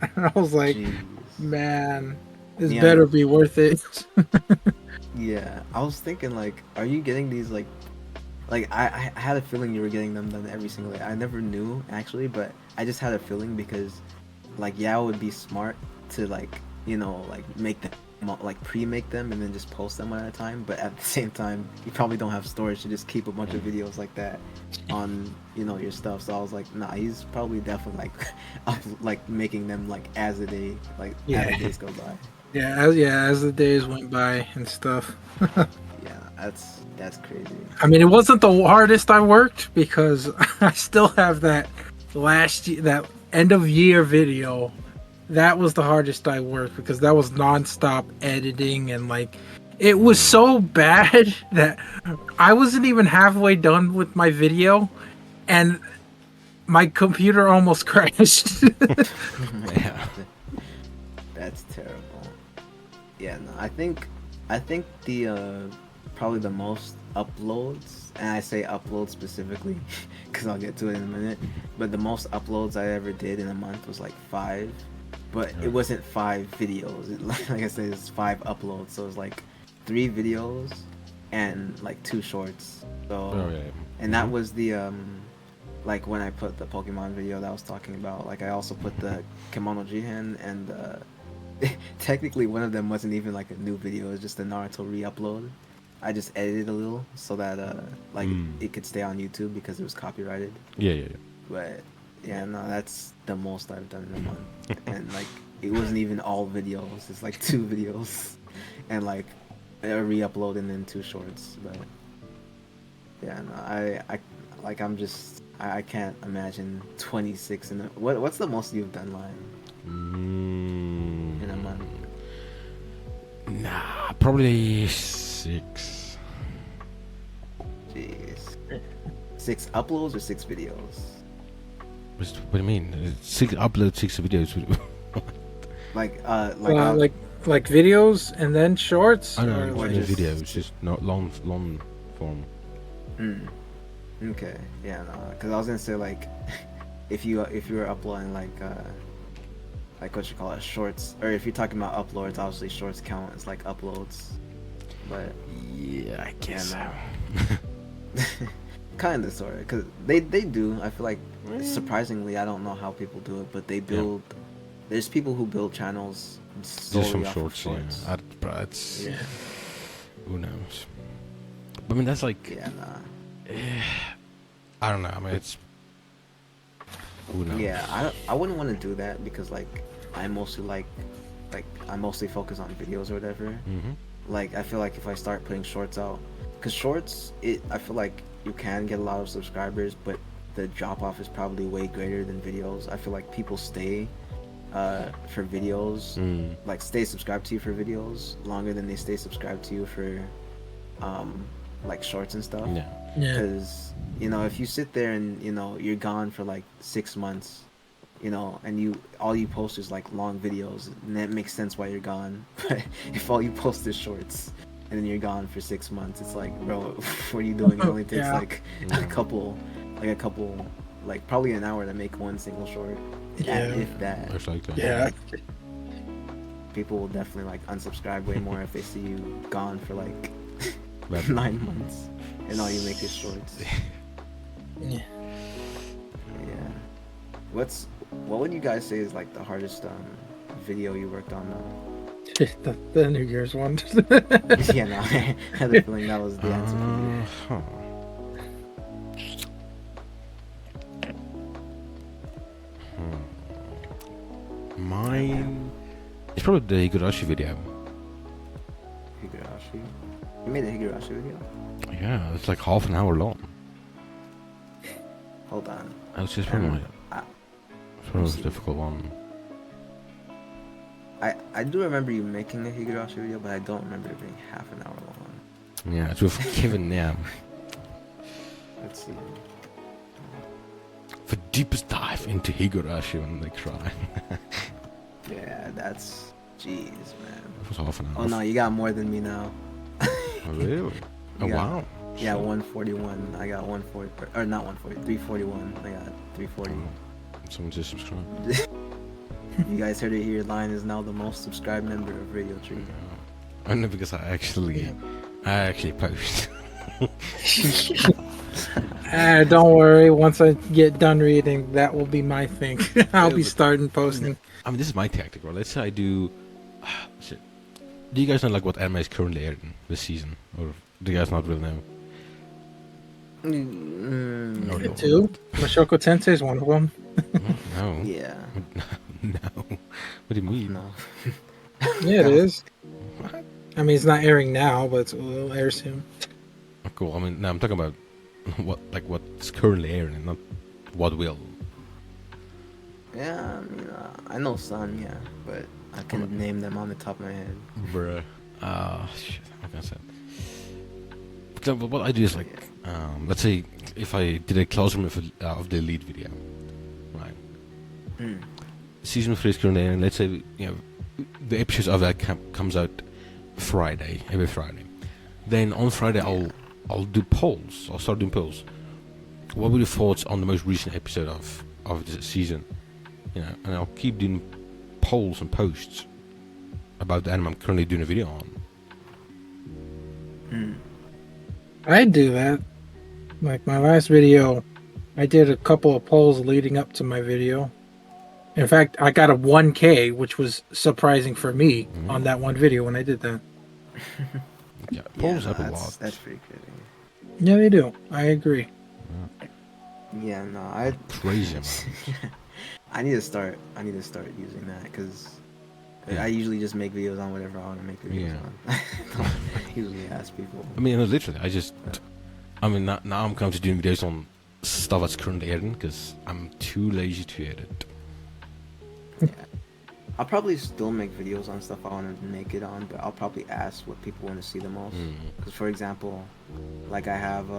And I was like, Jeez. man, this Yeah. better be worth it. Yeah, I was thinking like, are you getting these like I had a feeling you were getting them done every single day. I never knew actually, but I just had a feeling because like yeah, it would be smart to like like make them like pre-make them and then just post them one at a time. But at the same time, you probably don't have storage to just keep a bunch of videos like that on your stuff. So I was like, nah, he's probably definitely like like making them like as the day as the days go by. As the days went by and stuff. Yeah, that's crazy. I mean, it wasn't the hardest I worked because I still have that that end of year video. That was the hardest I worked because that was nonstop editing and like it was so bad that I wasn't even halfway done with my video and my computer almost crashed. Yeah. That's terrible. Yeah, no, I think the probably the most uploads, and I say uploads specifically because I'll get to it in a minute, but the most uploads I ever did in a month was like 5, but it wasn't 5 videos. Like I said, it's 5 uploads, so it was like 3 videos and like 2 shorts. So Oh, yeah. and that was the like when I put the Pokemon video that I was talking about. Like I also put the Kimono Jihen and technically one of them wasn't even like a new video, it was just a Naruto re-upload. I just edited a little so that like it could stay on YouTube because it was copyrighted. Yeah. But yeah, no, that's the most I've done in a month. And like it wasn't even all videos, it's like 2 videos and like a re-upload and then 2 shorts. But yeah, no, I like I can't imagine 26 in what's the most you've done live in a month? Nah, probably 6. Jeez. 6 uploads or 6 videos? What do you mean? Upload 6 videos. Like like videos and then shorts, I know, or or like just- videos, just not long form. Mm. Okay, yeah, no, because I was gonna say like, if you were uploading like what you call it, shorts, or if you're talking about uploads, obviously shorts count as like uploads, but Yeah, I guess Yeah, so. kind of sort of, because they do. I feel like surprisingly, I don't know how people do it, but they build. There's people who build channels Just solely from off shorts, of shorts. yeah. But it's yeah. who knows. But I mean, that's like Yeah, nah. I don't know. I mean, it's who knows. Yeah, I wouldn't want to do that because like I mostly I mostly focus on videos or whatever. Mm-hmm. Like I feel like if I start putting shorts out, because shorts, I feel like you can get a lot of subscribers, but the drop off is probably way greater than videos. I feel like people stay for videos, like stay subscribed to you for videos longer than they stay subscribed to you for like shorts and stuff. Yeah. Yeah. Because if you sit there and you're gone for like 6 months, and all you post is like long videos, and that makes sense why you're gone. But if all you post is shorts and then you're gone for 6 months, it's like, bro, what are you doing? It only takes Yeah. like a couple, like probably an hour to make one single short. Yeah. If that. It's like that. Yeah. People will definitely like unsubscribe way more if they see you gone for like But- 9 months and all you make is shorts. Yeah. Yeah. What would you guys say is like the hardest video you worked on though? The New Year's one. Yeah, no, I had a feeling that was the answer for you. Huh. Mine. It's probably the Higurashi video. Higurashi. You made a Higurashi video? Yeah, it's like half an hour long. Hold on. It's just probably I, it's the most difficult one. I do remember you making a Higurashi video, but I don't remember it being half an hour long. Yeah, it's with Kevin. Yeah, Let's see. for deepest dive into Higurashi when they cry. Yeah, that's jeez, man. It was half an hour. Oh no, you got more than me now. Oh, really? Oh Yeah. wow. Yeah, 141. I got 140, or not 140, 341. I got 340. Someone just subscribe. You guys heard it here. Lion is now the most subscribed member of Radio Tree. I know because I actually post. Don't worry. Once I get done reading, that will be my thing. I'll be starting posting. I mean, this is my tactic, right? Let's say I do. Shit. Do you guys know like what anime is currently airing this season, or do you guys not really know? No, no. Two. Mashoko Tensei is one of them. No. Yeah. No. What do you mean? No. Yeah, it is. What? I mean, it's not airing now, but it'll air soon. Oh, cool. I mean, no, I'm talking about what's currently airing, not what will. Yeah, I mean, I know some, yeah, but I can name them on the top of my head. Bruh. Shit. How can I say it? For example, what I do is like, let's say if I did a classroom of the lead video, right? Mm. Season 3 is currently airing. Let's say the episodes of that comes out every Friday. Then on Friday I'll do polls. I'll start doing polls. What were your thoughts on the most recent episode of the season? And I'll keep doing polls and posts about the anime I'm currently doing a video on. Mm. I do that. Like my last video, I did a couple of polls leading up to my video. In fact, I got a 1K, which was surprising for me on that one video when I did that. Yeah, polls no, up a lot. That's pretty good. Yeah, they do. I agree. Yeah, no, I Crazy amount. I need to start using that because I usually just make videos on whatever I want to make videos Yeah. on. I don't usually ask people. I mean, literally, now I'm coming to doing videos on stuff that's currently airing because I'm too lazy to edit. I'll probably still make videos on stuff I want to make it on, but I'll probably ask what people want to see the most. Because, for example, like I have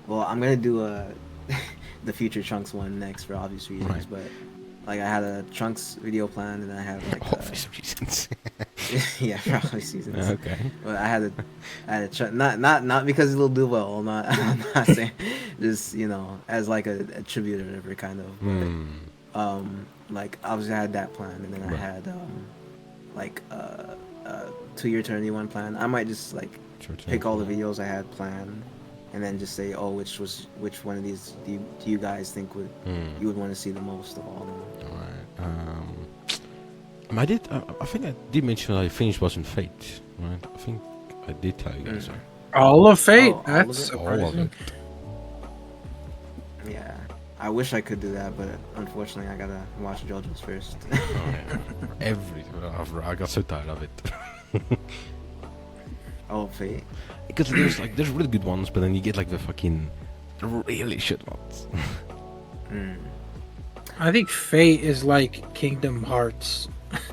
well, I'm gonna do the future Trunks one next for obvious reasons, Right. but like I had a Trunks video planned, and I had like Obvious reasons. yeah, for obvious reasons. Okay. But I had a not because it'll do well. I'm not saying just as like a tribute or whatever kind of. Hmm. Like obviously I had that plan, and then I Right. had like 2 Year Eternity one plan. I might just like Sure, pick all the videos I had planned, and then just say, oh, which one of these do you guys think you would want to see the most of all of them? Alright. I did. I think I did mention I finished watching Fate. Right. I think I did tell you guys. Mm. All of Fate. Oh, all That's of it? All of surprising. it. Yeah, I wish I could do that, but unfortunately I gotta watch JoJo's first. Oh, yeah. I got so tired of it. Oh, Fate. Because there's really good ones, but then you get like the fucking really shit ones. Mm. I think Fate is like Kingdom Hearts.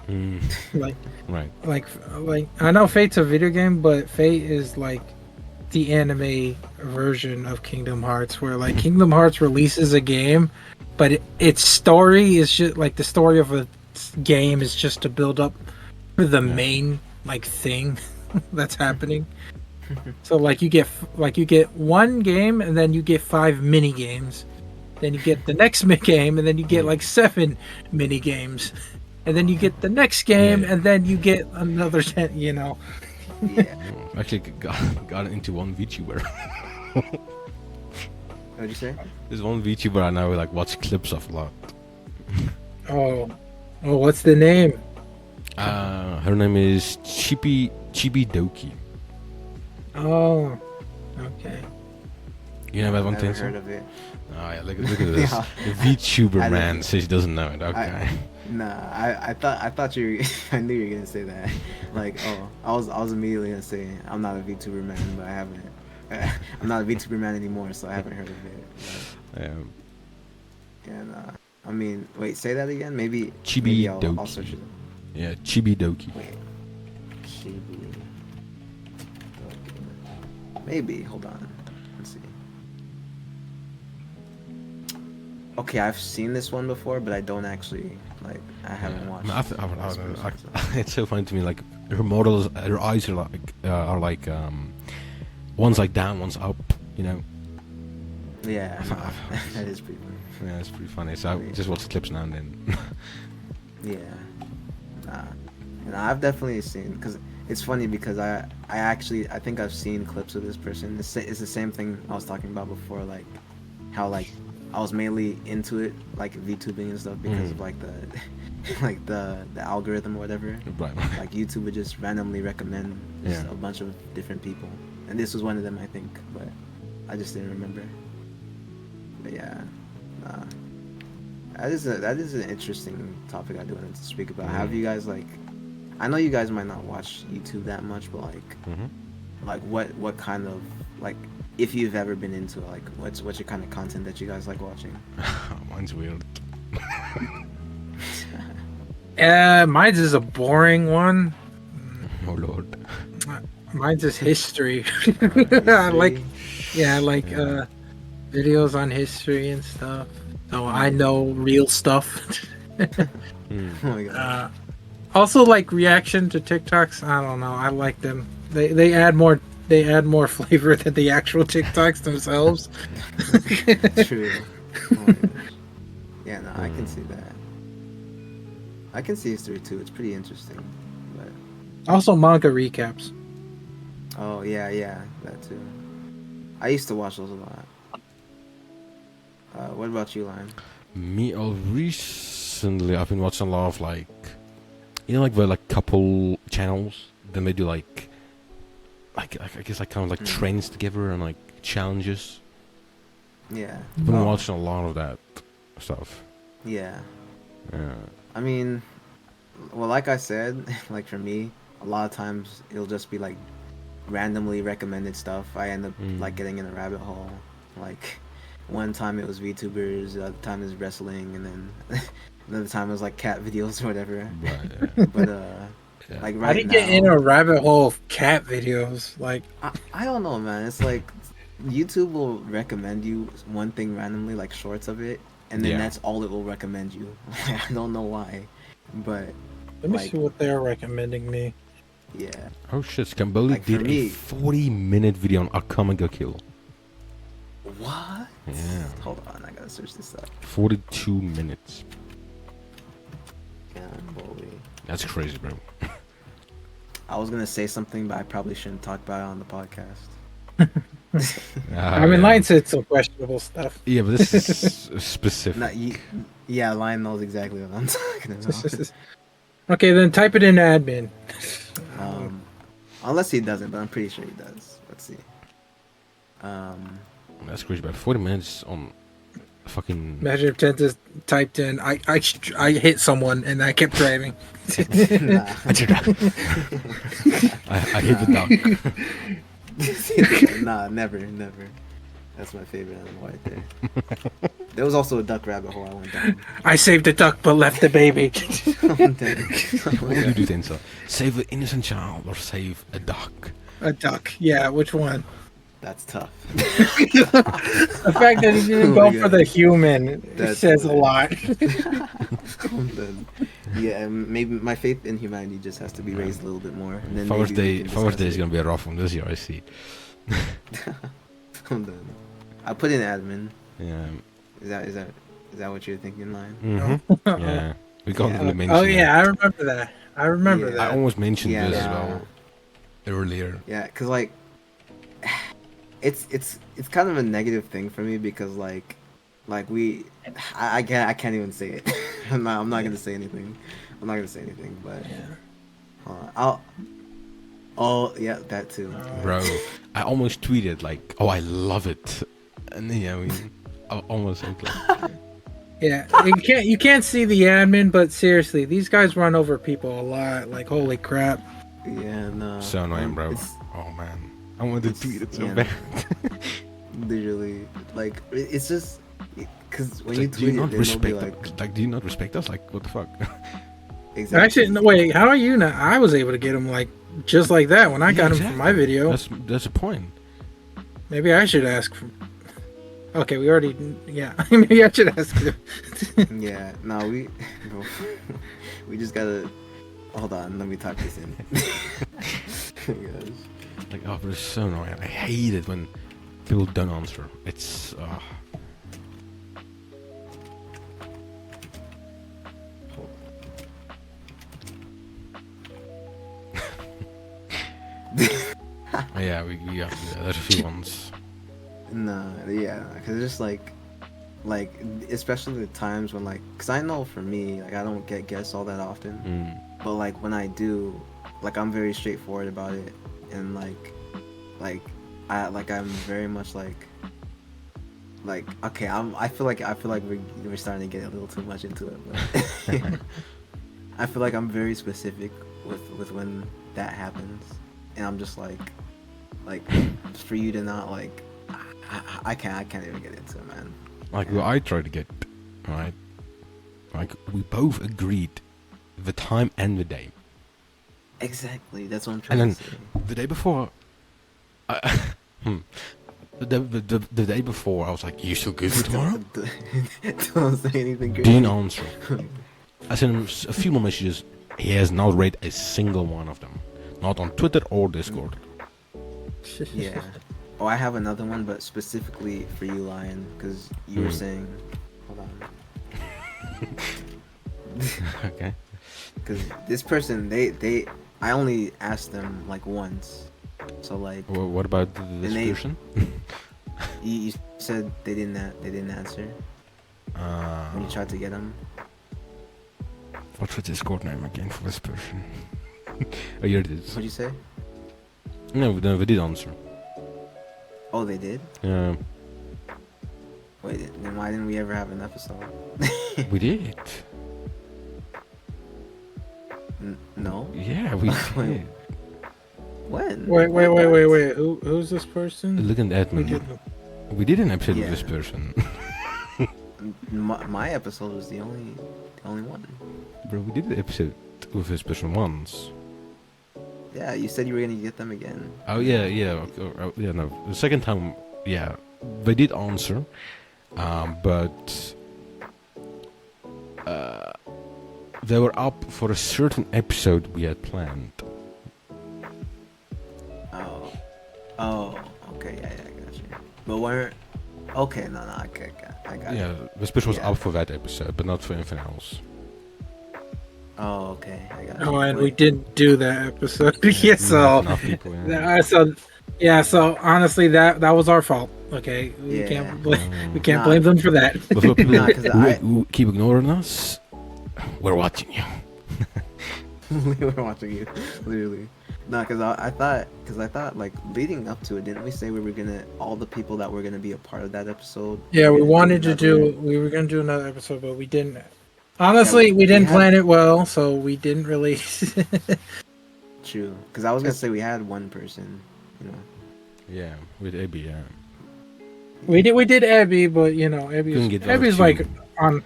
Mm, Like, right. like I know Fate's a video game, but Fate is like the anime version of Kingdom Hearts, where like Kingdom Hearts releases a game, but its story is just like the story of a game is just to build up for the main like thing that's happening. So like you get one game, and then you get 5 mini games. Then you get the next game, and then you get like 7 mini games, and then you get the next game, Yeah. and then you get another 10. Yeah. Actually, got into one VTuber. What'd you say? There's one VTuber I now like watch clips of a lot. Oh, what's the name? Her name is Chibi Doki. Oh, okay. You know that one, Never Tensor? heard of it. Oh yeah, look at this. Yeah. The VTuber I man don't- says he doesn't know it. Okay. Nah, I thought you. I knew you were gonna say that. Like, oh, I was immediately gonna say I'm not a VTuber man, but I haven't. I'm not a VTuber man anymore, so I haven't heard of it. Um, And I mean, wait, say that again. Maybe Chibi I'll Doki. search it. yeah, Chibi Doki. Wait, Chibi. Maybe. Hold on. Let's see. Okay, I've seen this one before, but I don't actually like. I haven't watched. this person, so- It's so funny to me. Like her models, her eyes are like one's like down, one's up. You know. Yeah, no, that is pretty funny. Yeah, it's pretty funny. So I just watch clips now and then. Yeah, nah. And I've definitely seen, because it's funny because I think I've seen clips of this person. It's the same thing I was talking about before, like how like I was mainly into it, like VTubing and stuff, because of like the like the algorithm or whatever. Right. Like YouTube would just randomly recommend just Yeah. a bunch of different people, and this was one of them, I think, but I just didn't remember. But yeah, that is an interesting topic I do want to speak about. Have you guys like? I know you guys might not watch YouTube that much, but like what kind of like, if you've ever been into it, like what's your kind of content that you guys like watching? Mine's weird. Mine's is a boring one. Oh lord. Mine's is history. I like videos on history and stuff. So I know real stuff. Oh my god. Also like reaction to TikToks. I don't know. I like them. They add more flavor than the actual TikToks themselves. True. Oh my gosh. Yeah, no, I can see that. I can see history too. It's pretty interesting. But Also manga recaps. oh yeah, that too. I used to watch those a lot. What about you, Lion? Me, recently I've been watching a lot of like, you know, like the like couple channels. Then they do like I guess like kind of like trends together and like challenges. Yeah. I've been watching a lot of that stuff. Yeah. Yeah. I mean, well, like I said, like for me, a lot of times it'll just be like randomly recommended stuff. I end up like getting in a rabbit hole. Like one time it was VTubers, the other time it was wrestling, and then another time it was like cat videos or whatever. But But yeah. like I right didn't now, get in a rabbit hole of cat videos. Like I don't know, man. It's like YouTube will recommend you one thing randomly, like shorts of it, and then Yeah. that's all it will recommend you. I don't know why, but Let me like, see what they're recommending me. yeah, Oh shit, Scamboli like for did a me, 40-minute video on Akame ga Kill. what? Yeah. Hold on, I gotta search this up. 42 minutes. Gamboli. That's crazy, bro. I was gonna say something, but I probably shouldn't talk about it on the podcast. I mean, Lion said some questionable stuff. Yeah, but this is specific. Not, yeah, Lion knows exactly what I'm talking about. Okay, then type it in admin. Unless he doesn't, but I'm pretty sure he does. Let's see. That's crazy, bro. 40 minutes on fucking. Imagine if Tentas typed in, I hit someone and I kept driving. Nah. I hit the duck. Nah, never. That's my favorite animal right there. There was also a duck rabbit hole I went down. I saved the duck but left the baby. What do you do, Tensa? Save an innocent child or save a duck? A duck. Yeah, which one? That's tough. The fact that he didn't Oh go my for God. the human That's says a lot. Yeah, maybe my faith in humanity just has to be raised a little bit more. And then Father's maybe we Day, can Father's Day discuss is gonna be a rough one this year. I see. I'm done. I put in admin. Yeah. Is that what you're thinking, Lion? Mm-hmm. Yeah. We can't really mention. Oh yeah, that. I remember that. I remember Yeah. I that. almost mentioned Yeah, this as nah. well earlier. Yeah, cause like, it's kind of a negative thing for me because like I can't even say it. I'm not gonna say anything. I'm not gonna say anything, but oh yeah, that too. Bro, I almost tweeted like, "Oh, I love it," and yeah, I mean, I almost said like, Yeah, you can't see the admin, but seriously, these guys run over people a lot. Like holy crap. Yeah, no. so annoying, bro. It's Oh man, I wanted to tweet it so yeah, bad. literally, like it's just because when It's you like, do you tweet not it, then they'll be respect? like, Do you not respect us? Like, what the fuck? exactly. Actually, no, wait. How are you not? I was able to get him like just like that when I got him from my exactly. video. That's the point. Maybe I should ask. Okay, we already. Yeah, maybe I should ask him. Yeah, no, we just gotta. Hold on, let me type this in. Gosh. Like, oh, but it's so annoying. I hate it when people don't answer. It's yeah, we got there's a few ones. Nah, yeah, because it's just like, especially the times when like, cause I know for me, like I don't get guests all that often, but like when I do, like I'm very straightforward about it, and like I'm very much like okay, I feel like we're starting to get a little too much into it, but I feel like I'm very specific with when that happens, and I'm just like for you to not like. I can't even get into it, man. Like what I tried to get, right? Like we both agreed the time and the day. Exactly, that's what I'm trying And to then say. the day before, the day before, I was like, "You still good for tomorrow?" Don't say anything crazy. Didn't answer. I sent him a few more messages. He has not read a single one of them, not on Twitter or Discord. Yeah. Oh, I have another one, but specifically for you, Lion, because you were saying. Hold on. Okay. Because this person, I only asked them like once, so like. What about this they- person? You said they didn't answer when you tried to get them. What's the Discord name again for this person? Oh, here it is. What'd you say? No, we did answer. Oh, they did. Yeah, Wait, then why didn't we ever have an episode? we did. No. Yeah, we did. When? Wait. Who's this person? Look at the We admin. did. We did an episode Yeah. with this person. My episode was the only one. Bro, we did an episode with this person once. Yeah, you said you were gonna get them again. Oh yeah. Yeah, no. The second time yeah, they did answer, but they were up for a certain episode we had planned. Oh, oh, okay, yeah, I got you. But we're okay. No, okay, I got Yeah, it. the special was Yeah. up for that episode, but not for anything else. Oh, okay, I got Oh, you. and we Wait, didn't do that episode. Yeah, Yeah, we didn't have so enough people. Yeah. so honestly, that was our fault. Okay, we Yeah. can't blame we Mm. can't Nah. blame them for that. But for people Nah, 'cause who keep ignoring us, we're watching you. we were watching you, literally. No, because I thought like leading up to it, didn't we say we were gonna all the people that were gonna be a part of that episode? Yeah, were we gonna wanted to another- we were gonna do another episode, but we didn't. Honestly, Yeah, we didn't had- plan it well, so we didn't really. True, because I was gonna say we had one person, you know. Yeah, with Abby. Yeah. we did Abby, but you know, Couldn't get the Abby's other like two. on.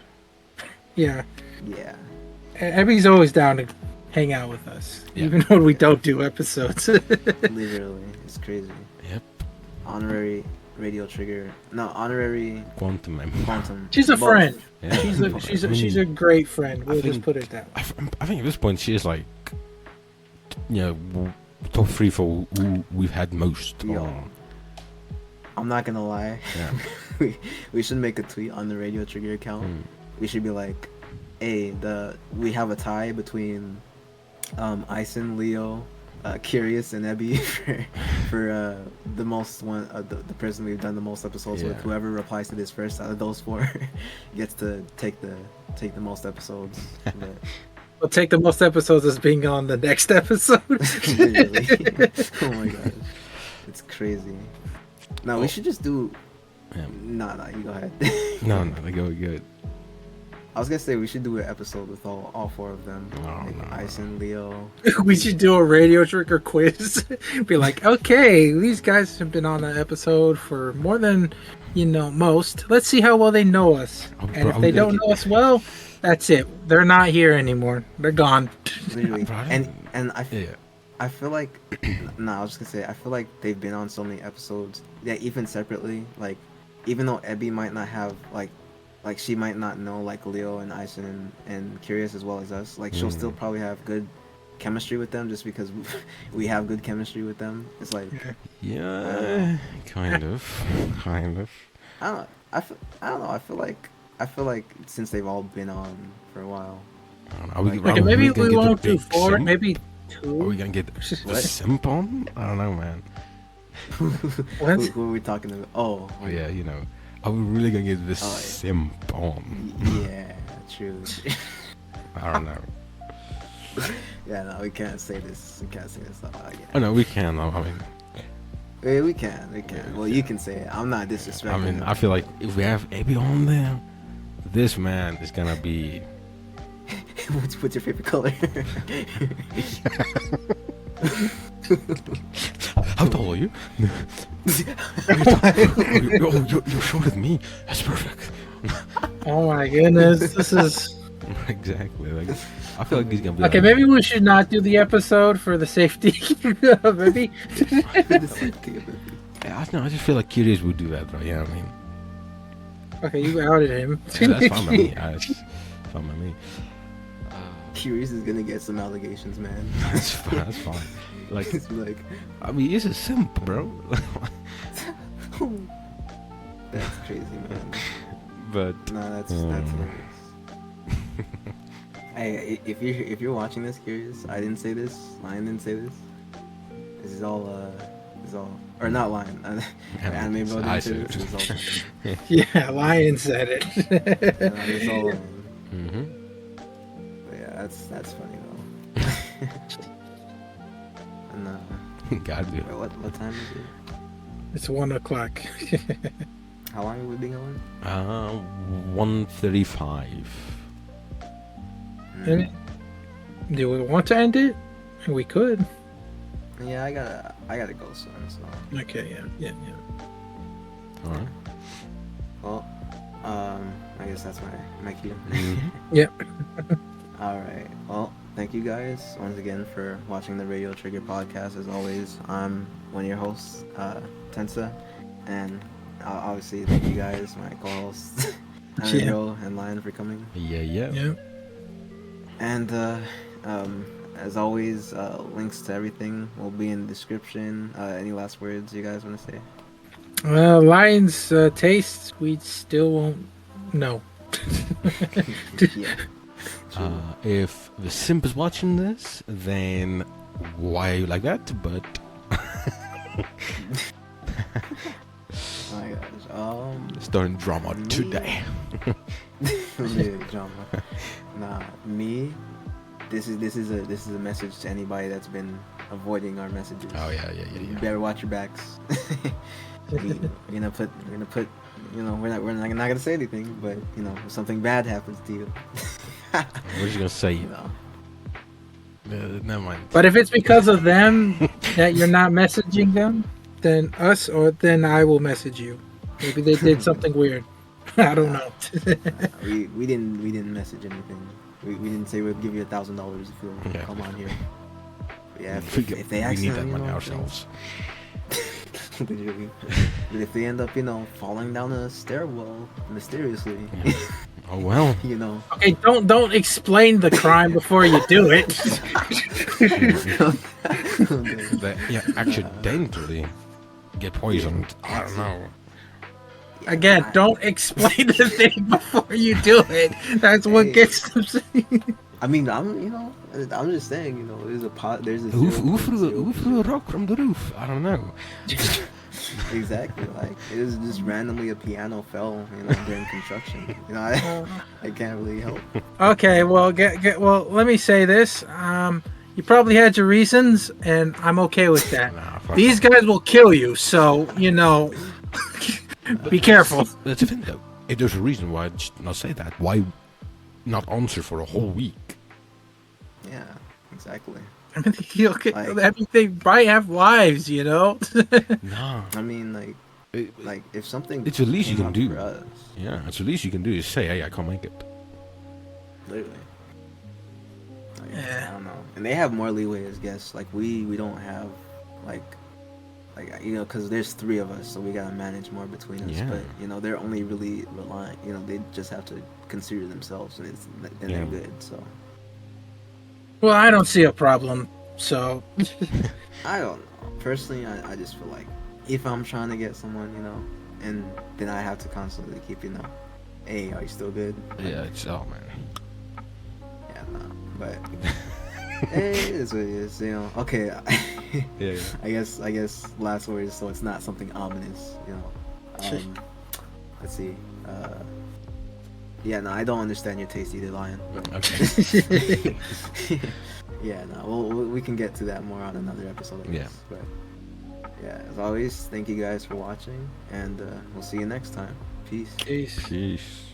Yeah, Yeah. Abby's always down to hang out with us, Yeah. even when we don't do episodes. Literally, it's crazy. Yep. Honorary radio trigger. No, honorary Quantum mem. quantum. She's a Both. friend. Yeah. She's a great friend. We'll I just think- put it that way. I think at this point she is like, you know, top 3 for who we've had most. Yo. on. I'm not gonna lie. Yeah. we should make a tweet on the radio trigger account. Hmm. We should be like, hey, we have a tie between Ison, Leo, Curious, and Ebby for the most one the person we've done the most episodes with. Yeah. Whoever replies to this first out of those 4 gets to take the most episodes. But We'll take the most episodes as being on the next episode. literally, oh my god, it's crazy. No, we should just do. Yeah. Nah, you go ahead. No, they go good. I was gonna say we should do an episode with all 4 of them. No, like no. Ison, Leo. We should do a radio trigger quiz. Be like, okay, these guys have been on an episode for more than most. Let's see how well they know us. Oh, And bro, if they I'm don't know us well, that's it. They're not here anymore. They're gone. Literally. Bro, I and don't- and Yeah. I feel like I was just gonna say I feel like they've been on so many episodes. Yeah, even separately. Like even though Ebby might not have like she might not know like Leo and Ison and Curious as well as us. Like she'll still probably have good chemistry with them just because we have good chemistry with them. It's like Yeah, kind of. I don't know. I don't know. I feel like since they've all been on for a while. I don't know. Are we, Okay, are we Maybe gonna we get the won't do big 4, simp? maybe Are we 2. gonna get the What? simp on? I don't know, man. What? Who are we talking about? Oh, Oh yeah, you know. Are we really gonna get this Oh, yeah. simp on? yeah, true. I don't know. Yeah, no, we can't say this. We can't say this out loud. Oh no, we can. I mean, Yeah, we can. We can. Well, you can say it. I'm not disrespecting. I mean, him. I feel like if we have Abby on there, this man is gonna be. what's your favorite color? How tall are you? You're shorter than me. That's perfect. Oh my goodness. This is. Exactly. Like, I feel like he's gonna be. Okay, like, maybe we should not do the episode for the safety of Ebby. Yeah, I don't know. I just feel like Curious would do that, right? Yeah, I mean, Okay, you outed him. yeah, that's fine by me. That's fine by me. Curious is gonna get some allegations, man. That's fine. That's fine. Like, It's like, I mean, he's a simp, bro. that's crazy, man. But No, that's Mm. hilarious. Hey, if you're watching this, Curious, I didn't say this. Lion didn't say this. This is all or not Lion. Anime bro I didn't say see. this. This is all. Yeah, Lion said it. This is all. Mm-hmm. But yeah, that's funny though. And Gotta do it. wait, what time is it? It's 1:00. How long have we been going? 1:35. Mm. Do we want to end it? We could. Yeah, I gotta go soon. So, Okay, yeah. All right. well, I guess that's my cue. Mhm. Yep. All right. Well, thank you guys once again for watching the Radio Trigger podcast. As always, I'm one of your hosts, Tensa, And obviously, thank you guys, my co-hosts, Anago and Lion, for coming. Yeah. And as always, links to everything will be in the description. Any last words you guys want to say? Lion's tastes, we still won't know. Yeah. True. If the simp is watching this, then why are you like that? But Oh my gosh. starting drama Me? today. Yeah, drama. Nah, me. This is a message to anybody that's been avoiding our messages. Oh yeah. You better watch your backs. we're gonna put. You know, we're not gonna say anything, but you know, if something bad happens to you. What are you gonna say? You know. Never mind. But if it's because of them that you're not messaging them, then us, or then I will message you. Maybe they did something weird. I don't know. We didn't message anything. We didn't say we'd give you $1,000 if you'll come on here. Yeah, if they we actually need that money ourselves. Literally. But if they end up, you know, falling down a stairwell mysteriously, Oh well. you know. Okay, don't explain the crime before you do it. They accidentally get poisoned. I don't know. Again, don't explain the thing before you do it. That's what gets them. I mean, I'm just saying, you know, there's a Who 0.0%. threw a rock from the roof? I don't know. Exactly, like it was just randomly a piano fell, you know, during construction. You know, I can't really help. Okay, well, well. Let me say this. You probably had your reasons, and I'm okay with that. Nah, fuck These guys will kill you, so you know. Be careful. That's the thing, though. If there's a reason why I'd just not say that, why not answer for a whole week? Yeah, exactly. I mean, they might have lives, you know. Nah. I mean, like if something It's the least you came can up do. for us, Yeah, it's the least you can do is say, hey, I can't make it. literally. Like, Yeah. I don't know, and they have more leeway as guests. Like we don't have like you know, because there's 3 of us, so we gotta manage more between us. Yeah. But you know, they're only really relying. You know, they just have to consider themselves, and then Yeah. they're good. So Well, I don't see a problem. So I don't know. Personally, I just feel like if I'm trying to get someone, you know, and then I have to constantly keep, you know, hey, are you still good? Yeah, it's, oh man. Yeah, no. But it is what it is, you know. Okay. Yeah. I guess last words, so it's not something ominous, you know. Let's see. Yeah, no, I don't understand your taste either, Lion. But Okay. yeah, no, we can get to that more on another episode, I guess. Yeah. But yeah, as always, thank you guys for watching, and we'll see you next time. Peace. Peace. Peace.